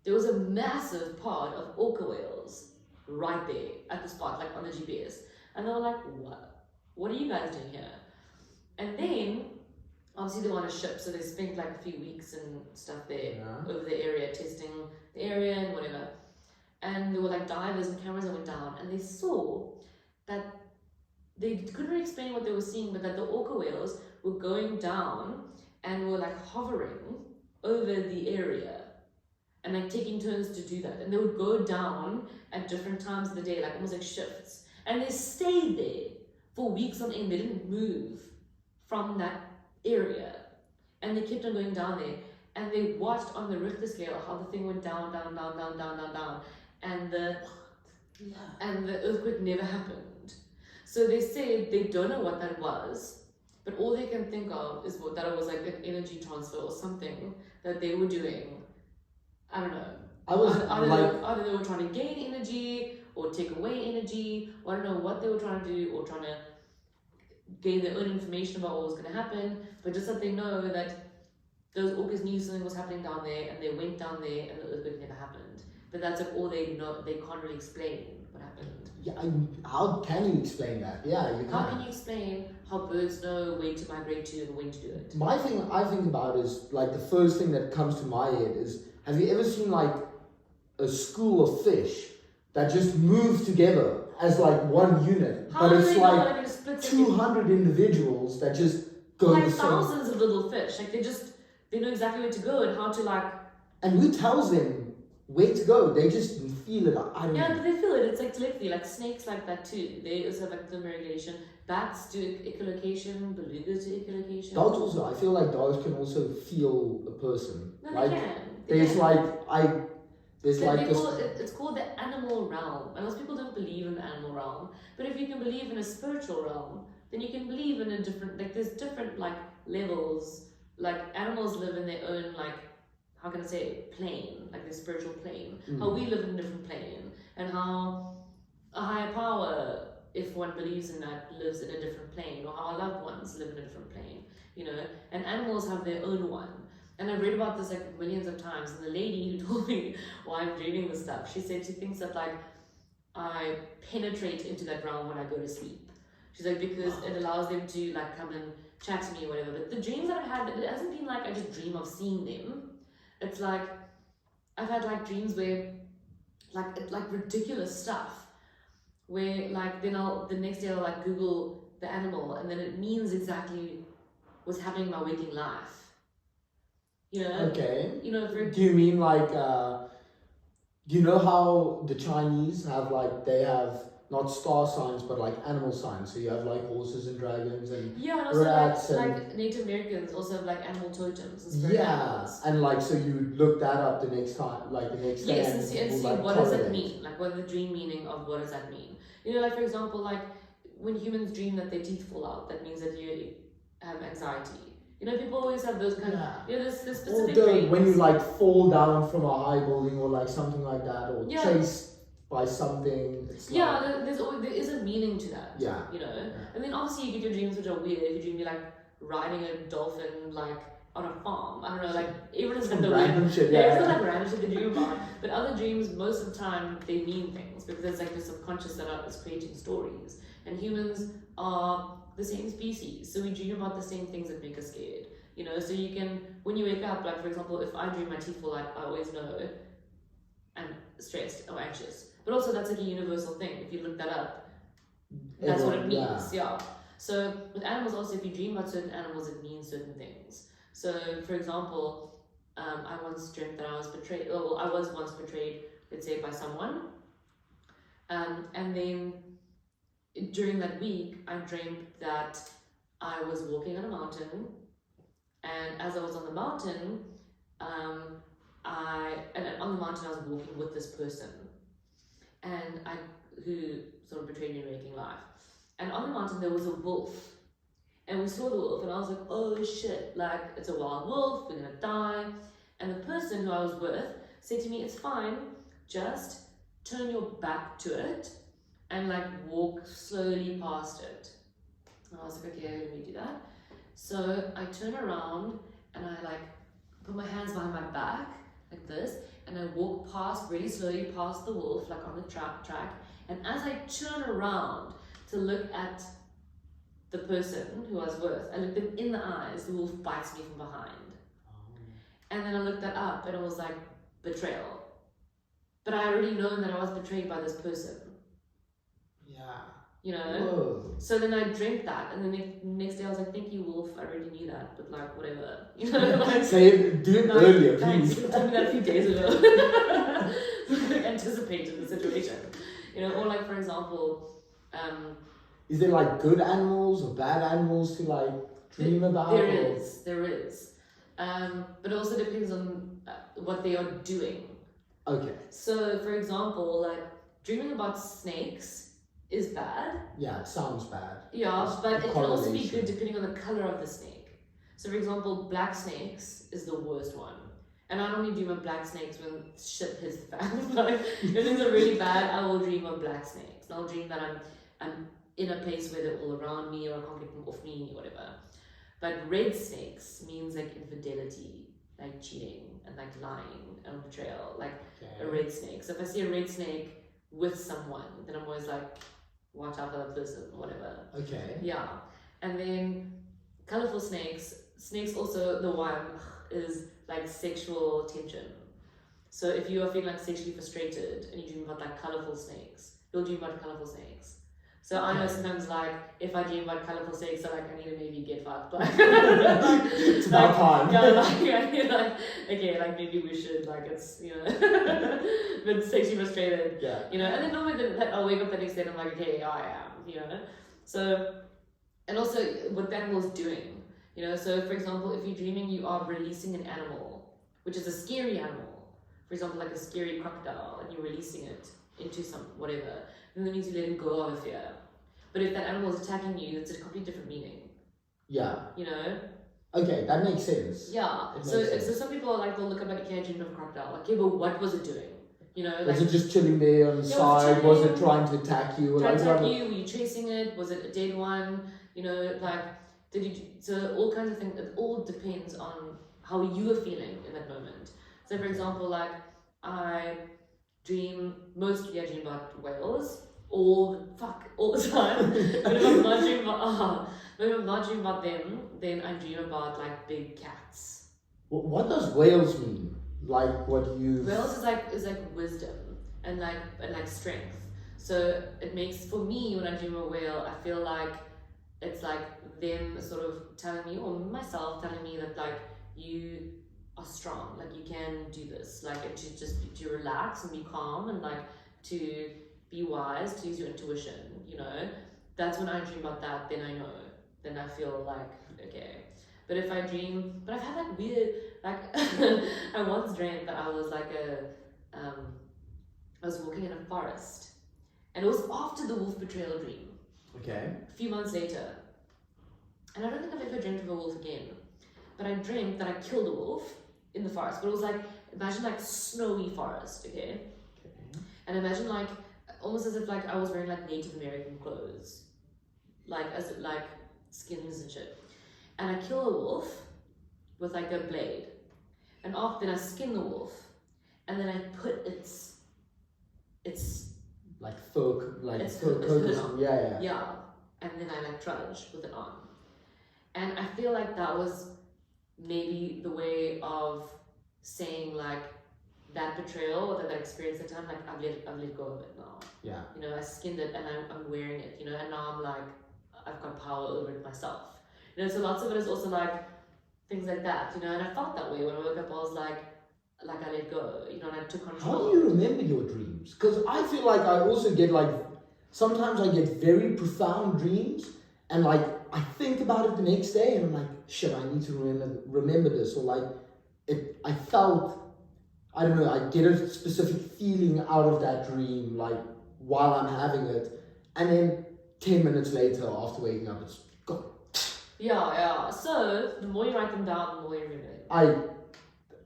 there was a massive pod of orca whales right there at the spot, like on the GPS. And they were like, what are you guys doing here? And then obviously they want to ship, so they spent like a few weeks and stuff there over the area, testing the area and whatever. and there were like divers and cameras that went down, and they saw that they couldn't really explain what they were seeing, but that the orca whales were going down and were like hovering over the area and like taking turns to do that. And they would go down at different times of the day, like almost like shifts. And they stayed there for weeks on end. They didn't move from that area. And they kept on going down there. And they watched on the Richter scale how the thing went down, down, down, down, down, down, down. And the earthquake never happened. So they said they don't know what that was, but all they can think of is that it was like an energy transfer or something that they were doing. I don't know. Either they were trying to gain energy or take away energy, or I don't know what they were trying to do, or trying to gain their own information about what was going to happen, but just that they know that those orcas knew something was happening down there, and they went down there, and the earthquake never happened. But that's like all they know. They can't really explain what happened. Yeah, how can you explain that? Yeah, you can't. How can you explain how birds know when to migrate to and when to do it? My thing I think about is, like, the first thing that comes to my head is, have you ever seen like a school of fish that just move together as like one unit, but it's like 200 individuals that just go like the same. thousands of little fish. Like they know exactly where to go and how to like. And who tells them where to go? They just feel it. I don't know. Yeah, but they feel it. It's like telepathy. Like snakes like that too. They also have like thermoregulation. Bats do echolocation. Belugas do echolocation. Dogs also. I feel like dogs can also feel a person. No, like, they can. There's It's called the animal realm. And most people don't believe in the animal realm. But if you can believe in a spiritual realm, then you can believe in a different, like there's different like levels. Like animals live in their own like, how can I say, plane, like their spiritual plane. How we live in a different plane. And how a higher power, if one believes in that, lives in a different plane. Or how our loved ones live in a different plane. You know, and animals have their own one. And I've read about this like millions of times, and the lady who told me why I'm reading this stuff, she said she thinks that like I penetrate into that realm when I go to sleep. She's like, because it allows them to like come and chat to me or whatever. But the dreams that I've had, it hasn't been like I just dream of seeing them. It's like I've had like dreams where like ridiculous stuff, where like then the next day I'll like Google the animal, and then it means exactly what's happening in my waking life. You know? Okay. You know, do you mean like, do you know how the Chinese have like, they have not star signs, but like animal signs? So you have like horses and dragons and also rats like Native Americans also have like animal totems and spirit animals. And like, so you look that up the next time, like the next day. Yes, and see like, what does it mean? Like, what is the dream meaning of what does that mean? You know, like for example, like when humans dream that their teeth fall out, that means that you have anxiety. You know, people always have those kind of, you know, there's specific dreams. When you like fall down from a high building or like something like that, or chased by something. There is a meaning to that. Yeah. You know, and then obviously you get your dreams which are weird. If you dream you're like riding a dolphin like on a farm, I don't know, like everyone's got the random shit. Everyone's got like random shit they dream about. But other dreams, most of the time, they mean things because it's like the subconscious that is creating stories. And humans are the same species, so we dream about the same things that make us scared. You know, so you can, when you wake up, like for example, if I dream my teeth fall out, I always know I'm stressed or anxious. But also that's like a universal thing. If you look that up, that's what it means. Yeah. So with animals also, if you dream about certain animals, it means certain things. So for example, I once dreamt that I was betrayed. Well, I was once betrayed, let's say, by someone. And then during that week, I dreamed that I was walking on a mountain, and as I was on the mountain, on the mountain I was walking with this person, who sort of betrayed me in waking life. And on the mountain there was a wolf, and we saw the wolf, and I was like, oh shit, like it's a wild wolf, we're gonna die. And the person who I was with said to me, it's fine, just turn your back to it and like walk slowly past it. And I was like, okay, let me do that. So I turn around and I like put my hands behind my back like this, and I walk really slowly past the wolf, like on the track. And as I turn around to look at the person who I was with, I looked them in the eyes, the wolf bites me from behind. And then I looked that up and it was like betrayal. but I already know that I was betrayed by this person. Yeah. You know? Whoa. So then I dreamt that, and then the next day I was like, thank you, Wolf, I already knew that, but like, whatever. You know? Like, Say it, do it earlier, thanks, please. you told me that a few days ago. Like, anticipated the situation. You know, or like, for example, is there like good animals or bad animals to like dream about? There is. But it also depends on what they are doing. Okay. So, for example, like dreaming about snakes is bad. Yeah, it sounds bad. Yeah, It's but it can also be correlation. good depending on the color of the snake. So, for example, black snakes is the worst one. And I only dream of black snakes when shit hits the fan. Like, if things are really bad, I will dream of black snakes. And I'll dream that I'm in a place where they're all around me, or I can't get them off me, or whatever. But red snakes means like infidelity, like cheating, and like lying and betrayal, like a red snake. So if I see a red snake with someone, then I'm always like, watch out for that person, or whatever. Okay. Yeah. And then colorful snakes also, the one is like sexual tension. So if you are feeling like sexually frustrated and you dream about like colorful snakes, you'll dream about colorful snakes. So I know sometimes like if I dream about colorful snakes, so like I need to maybe get fucked. Like, It's about time. Yeah, like okay, like maybe we should, like it's, you know, but sexually frustrated. Yeah. You know, and then normally I'll wake up the next day and I'm like, okay, I am, you know. So, and also what the animal is doing, you know. So for example, if you're dreaming you are releasing an animal, which is a scary animal, for example, like a scary crocodile, and you're releasing it into some whatever, then that means you let him go out of fear. But if that animal is attacking you, it's a completely different meaning. Yeah. You know? Okay, that makes sense. Yeah. So some people are like, they'll look up like, okay, I dreamed of a crocodile. Like, yeah, but what was it doing? You know, like, was it just chilling there on the side? Was it trying to attack you? Trying to attack you? Were you chasing it? Was it a dead one? You know, like, did you? So all kinds of things. It all depends on how you are feeling in that moment. So for example, like mostly I dream about whales all the time. But if I'm not dreaming about them, then I dream about like big cats. What does whales mean? Like what you... Whales is like wisdom and like strength. So it makes, for me, when I dream of a whale, I feel like it's like them sort of telling me, or myself telling me that like you are strong, like you can do this, like it should just to relax and be calm and like to be wise, to use your intuition, you know. That's when I dream about that, then I know, then I feel like okay. But if I dream, but I've had like weird, like I once dreamt that I was like I was walking in a forest, and it was after the wolf betrayal dream. Okay. A few months later, and I don't think I've ever dreamt of a wolf again. But I dreamt that I killed a wolf in the forest. But it was like, imagine like snowy forest, okay? And imagine like, almost as if like I was wearing like Native American clothes. Like skins and shit. And I kill a wolf with like a blade. And then I skin the wolf. And then I put its like fur, like its fur coat on. Yeah. Yeah. And then I like trudge with it on. And I feel like that was maybe the way of saying like that betrayal or that experience at the time, like I've let go of it now. Yeah. You know, I skinned it and I'm wearing it, you know, and now I'm like, I've got power over it myself. You know, so lots of it is also like things like that, you know, and I felt that way when I woke up. I was like I let go, you know, and I took control. How do you remember your dreams? Because I feel like I also get like, sometimes I get very profound dreams and like I think about it the next day and I'm like, shit, I need to remember this, or like I felt, I don't know, I get a specific feeling out of that dream like while I'm having it, and then 10 minutes later after waking up it's gone. Yeah. So the more you write them down, the more you remember them.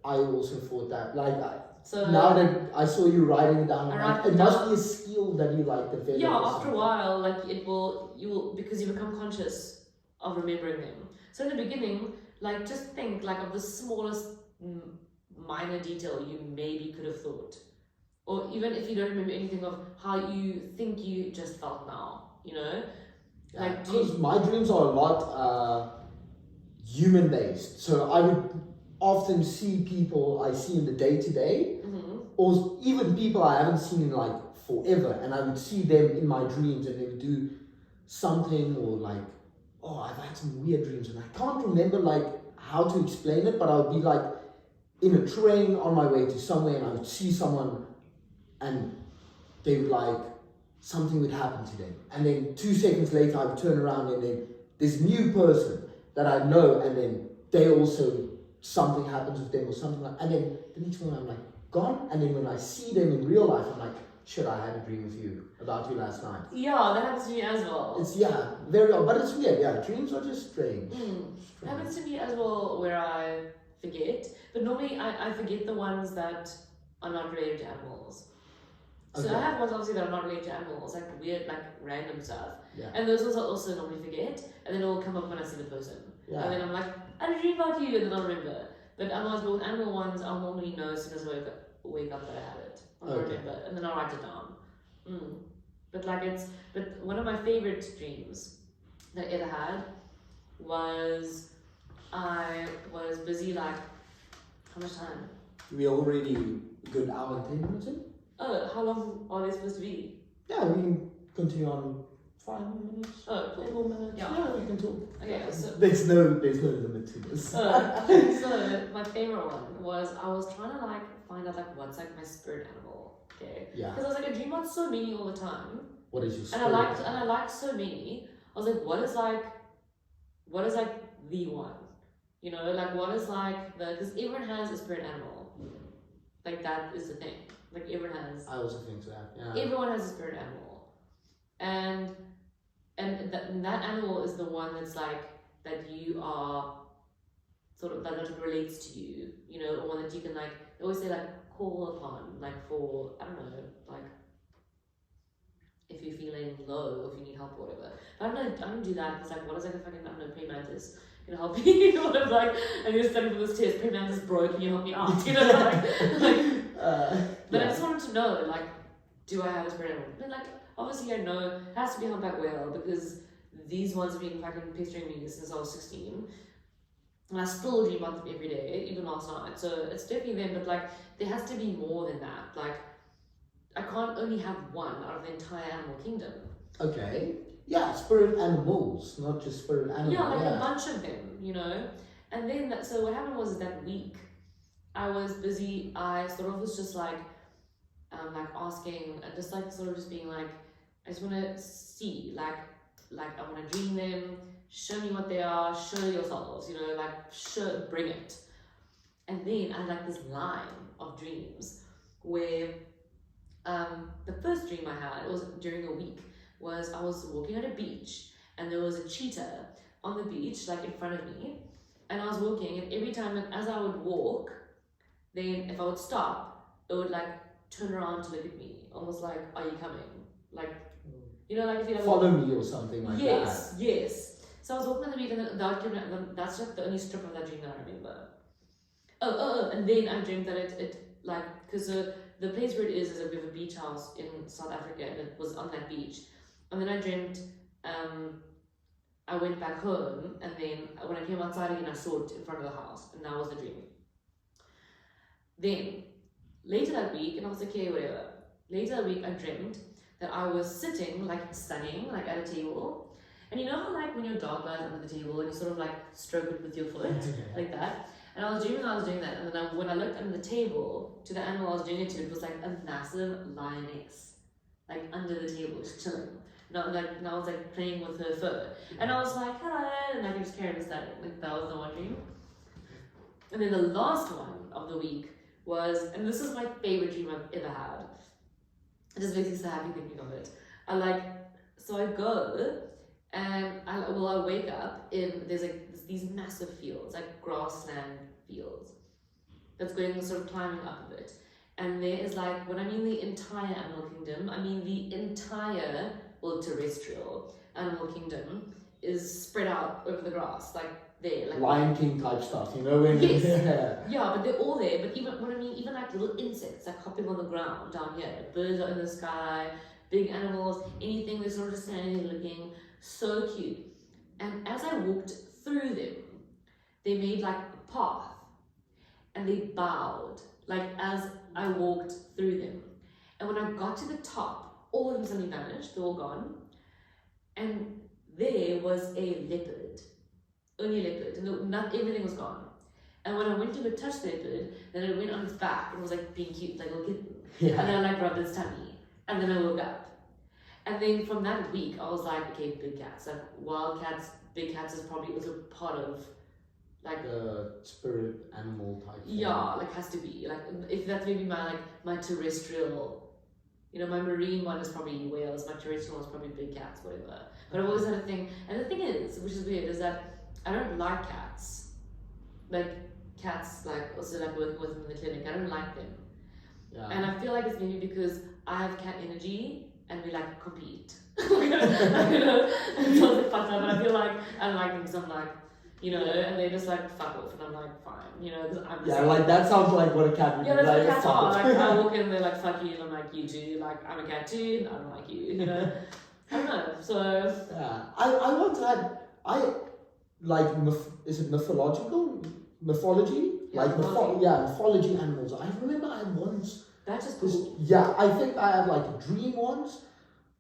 I also thought that, like, so now that I saw you writing it down, it must down. be a skill that you like develop. Yeah, after a while, like you will, because you become conscious of remembering them. So in the beginning, like just think like of the smallest minor detail you maybe could have thought. Or even if you don't remember anything of how you think you just felt now, you know? Yeah, like because my dreams are a lot human based. So I would often see people I see in the day-to-day, or even people I haven't seen in like forever, and I would see them in my dreams, and they would do something, or like, oh, I've had some weird dreams, and I can't remember like how to explain it, but I would be like in a train on my way to somewhere, and I would see someone, and they would like, something would happen to them, and then 2 seconds later I would turn around, and then this new person that I know, and then they also, something happens with them or something like, and then the next morning I'm like gone, and then when I see them in real life I'm like, shit, I had a dream with you about you last night. Yeah, that happens to me as well. It's very odd, but it's weird. Yeah, dreams are just strange. It happens to me as well, where I forget, but normally I forget the ones that are not related to animals. So Okay. I have ones obviously that are not related to animals, like weird, like random stuff. Yeah. And those ones I also normally forget, and then it'll come up when I see the person. Yeah. And then I'm like, I had a dream about you, and then I'll remember. But otherwise, with animal ones, I'll normally know as soon as I wake up that I had it. I'll remember, and then I'll write it down. But one of my favorite dreams that I ever had was I was busy like, how much time? We already a good hour and 10 minutes in? Oh, how long are they supposed to be? Yeah, we can continue on 5 more minutes. Oh, cool. 4 minutes. Yeah. We can talk. Okay, so There's no limit to this. so my favorite one was I was trying to like find out like what's like my spirit animal. Okay. Yeah. Because I was like, I dream about so many all the time, What is your and spirit? I liked so many. I was like, what is like the one? You know, like what is like the, because everyone has a spirit animal. Like that is the thing. Like everyone has. I also think so. Yeah. Everyone has a spirit animal, and that animal is the one that's like that you are sort of that relates to you. You know, or one that you can like. They always say like call upon, like for I don't know, like if you're feeling low or if you need help or whatever. But I don't do that because like what is like a fucking I don't know, praying mantis gonna help you? What if like and you're studying for this test, praying mantis broke, can you help me out? You know, but I just wanted to know like, do I have a spirit animal? But like obviously I know it has to be humpback whale because these ones have been fucking pestering me since I was 16. And I still dream about them every day, even last night. So it's definitely them, but like there has to be more than that. Like I can't only have one out of the entire animal kingdom. Okay. Yeah, spirit animals, not just spirit animals. Yeah, like a bunch of them, you know. And then so what happened was that week I was busy. I sort of was just like asking, just like sort of just being like, I just want to see, like I want to dream them. Show me what they are. Show yourselves, you know, like bring it. And then I had like this line of dreams where the first dream I had was during a week was I was walking on a beach and there was a cheetah on the beach like in front of me, and I was walking, and every time as I would walk, then if I would stop, it would like turn around to look at me, almost like, are you coming? Like, you know, like if you like follow me or something like that. Yes. So I was walking on the beach, and that's like the only strip of that dream that I remember. And then I dreamed that it like, because the place where it is we have a beach house in South Africa, and it was on that beach. And then I dreamed, I went back home, and then when I came outside again, I saw it in front of the house, and that was the dream. Then, later that week, and I was like, okay, whatever. Later that week, I dreamed that I was sitting, like studying, like at a table. And you know how like when your dog lies under the table, and you sort of like stroke it with your foot, like that? And I was dreaming I was doing that, and then when I looked under the table to the animal I was doing it to, it was like a massive lioness, like under the table, just chilling. And I was like playing with her fur, and I was like, hello, and I just carried on studying. Like that was the one dream. And then the last one of the week was, and this is my favorite dream I've ever had. It just makes me so happy thinking of it. So I go, and I wake up in there's these massive fields, like grassland fields, that's going sort of climbing up a bit. And there is like, when I mean the entire animal kingdom, I mean the entire, well, terrestrial animal kingdom is spread out over the grass, like there. Like Lion King type stuff, you know? When yes. Yeah, but they're all there. But even like little insects like hopping on the ground down here. Birds are in the sky, big animals, anything, they're sort of just standing there looking so cute. And as I walked through them, they made like a path, and they bowed like as I walked through them. And when I got to the top, all of them suddenly vanished, they're all gone. And there was a leopard, only a leopard, and not everything was gone. And when I went to go touch the leopard, then it went on its back and it was like being cute, like a little kitten. Yeah. And then I like rubbed its tummy. And then I woke up. And then from that week, I was like, okay, big cats, like wild cats, big cats is probably also part of like the spirit animal type thing. Yeah, like has to be like if that's maybe my terrestrial, my marine one is probably whales, my terrestrial one is probably big cats, whatever. But I've always had a thing, and the thing is, which is weird, is that I don't like cats. Like cats, like also like working with them in the clinic, I don't like them. Yeah. And I feel like it's maybe because I have cat energy and we like compete. It sounds like fucked up, but I feel like I don't like them because I'm like, and they just like fuck off, and I'm like fine, because I'm just like that sounds like what a cat would do. Yeah, that's like, what cats are. Like I walk in and they're like fuck you, and I'm like you too. Like I'm a cat too, and I don't like you. I don't know. So yeah, I once had is it mythological mythology? Yeah, like mythology animals. I remember I had once. that's just cool. Yeah, I think I had like a dream once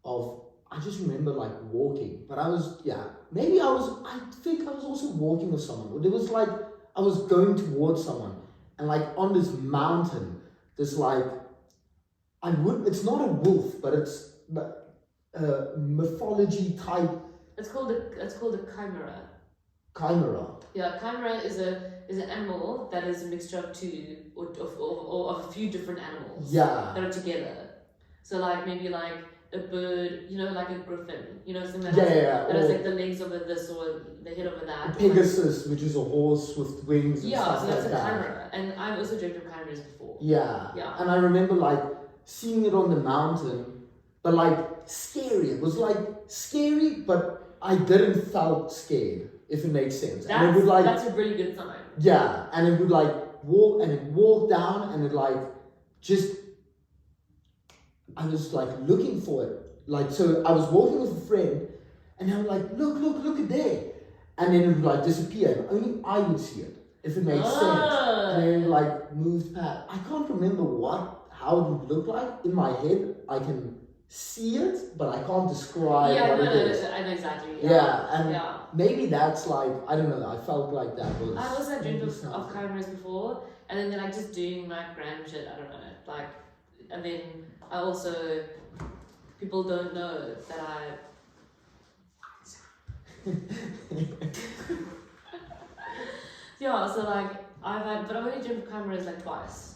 of. I just remember like walking, but I think I was also walking with someone. There was like, I was going towards someone, and like on this mountain, this like, it's not a wolf, but it's mythology type. It's called a chimera. Chimera. Yeah, chimera is an animal that is a mixture of two or of a few different animals. Yeah. That are together. So like maybe like a bird, like a griffin, something that has like the legs over this or the head over that. A Pegasus, which is a horse with wings and stuff so that's like a that. chimera. And I've also dreamt of chimeras before. Yeah. Yeah. And I remember like seeing it on the mountain, but like scary. It was like scary, but I didn't felt scared, if it makes sense. And it would like, that's a really good sign. Yeah, and it would like walk down, and it like just. I was like looking for it. Like, so I was walking with a friend, and I'm like, look at there. And then it would like disappear, and only I would see it, if it makes sense. And then it like moved past. I can't remember how it would look like. In my head, I can see it, but I can't describe what it is. I know exactly. And maybe that's like, I don't know, I felt like that was... I also dreamed of chimeras before, and then they're like just doing like random shit, I don't know, like, and then I also, people don't know that so like, but I've only dreamt of chimeras like twice.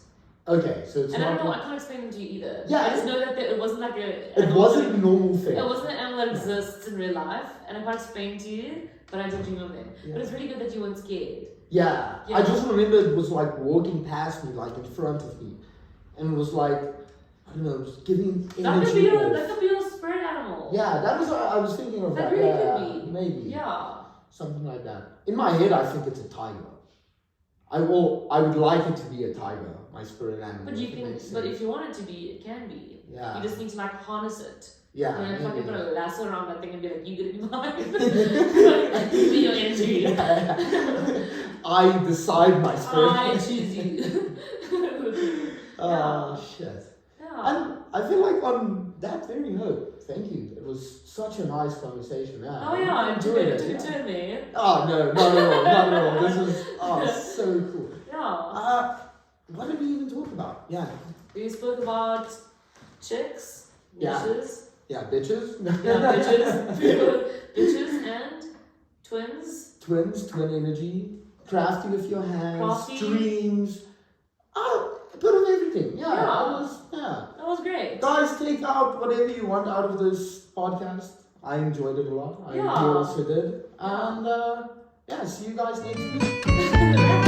Okay, so it's and not... I don't know, I can't explain them to you either. Yeah. I just know that it wasn't like It wasn't a normal thing. It wasn't an animal that exists in real life, and I can't explain to you, but I did dream of them. Yeah. But it's really good that you weren't scared. Yeah, I just remember it was like walking past me, like in front of me. And it was like, I don't know, just giving energy off. That could be your spirit animal. Yeah, that was what I was thinking of. That really could be. Maybe. Yeah. Something like that. In my head, I think it's a tiger. I would like it to be a tiger, my spirit animal. But if you want it to be, it can be. Yeah. You just need to like harness it. Yeah. And then fucking put a lasso around that thing and be like, you gonna be mine. Like, you be your energy. Yeah. I decide my spirit. I choose you. Oh, shit. Yeah. And I feel like on that very note, thank you. It was such a nice conversation. Yeah. Oh yeah, I enjoyed it. Took a yeah. turn there. Oh no, not at all. This was so cool. Yeah. What did we even talk about? Yeah. We spoke about chicks, Yeah. bitches. Yeah, bitches. Yeah, bitches. Bitches and twins. Twins, twin energy, crafty with your hands, Crafty. dreams. A bit of everything. Yeah. That was great. Guys, take out whatever you want out of this podcast. I enjoyed it a lot. You also did. And see you guys next week.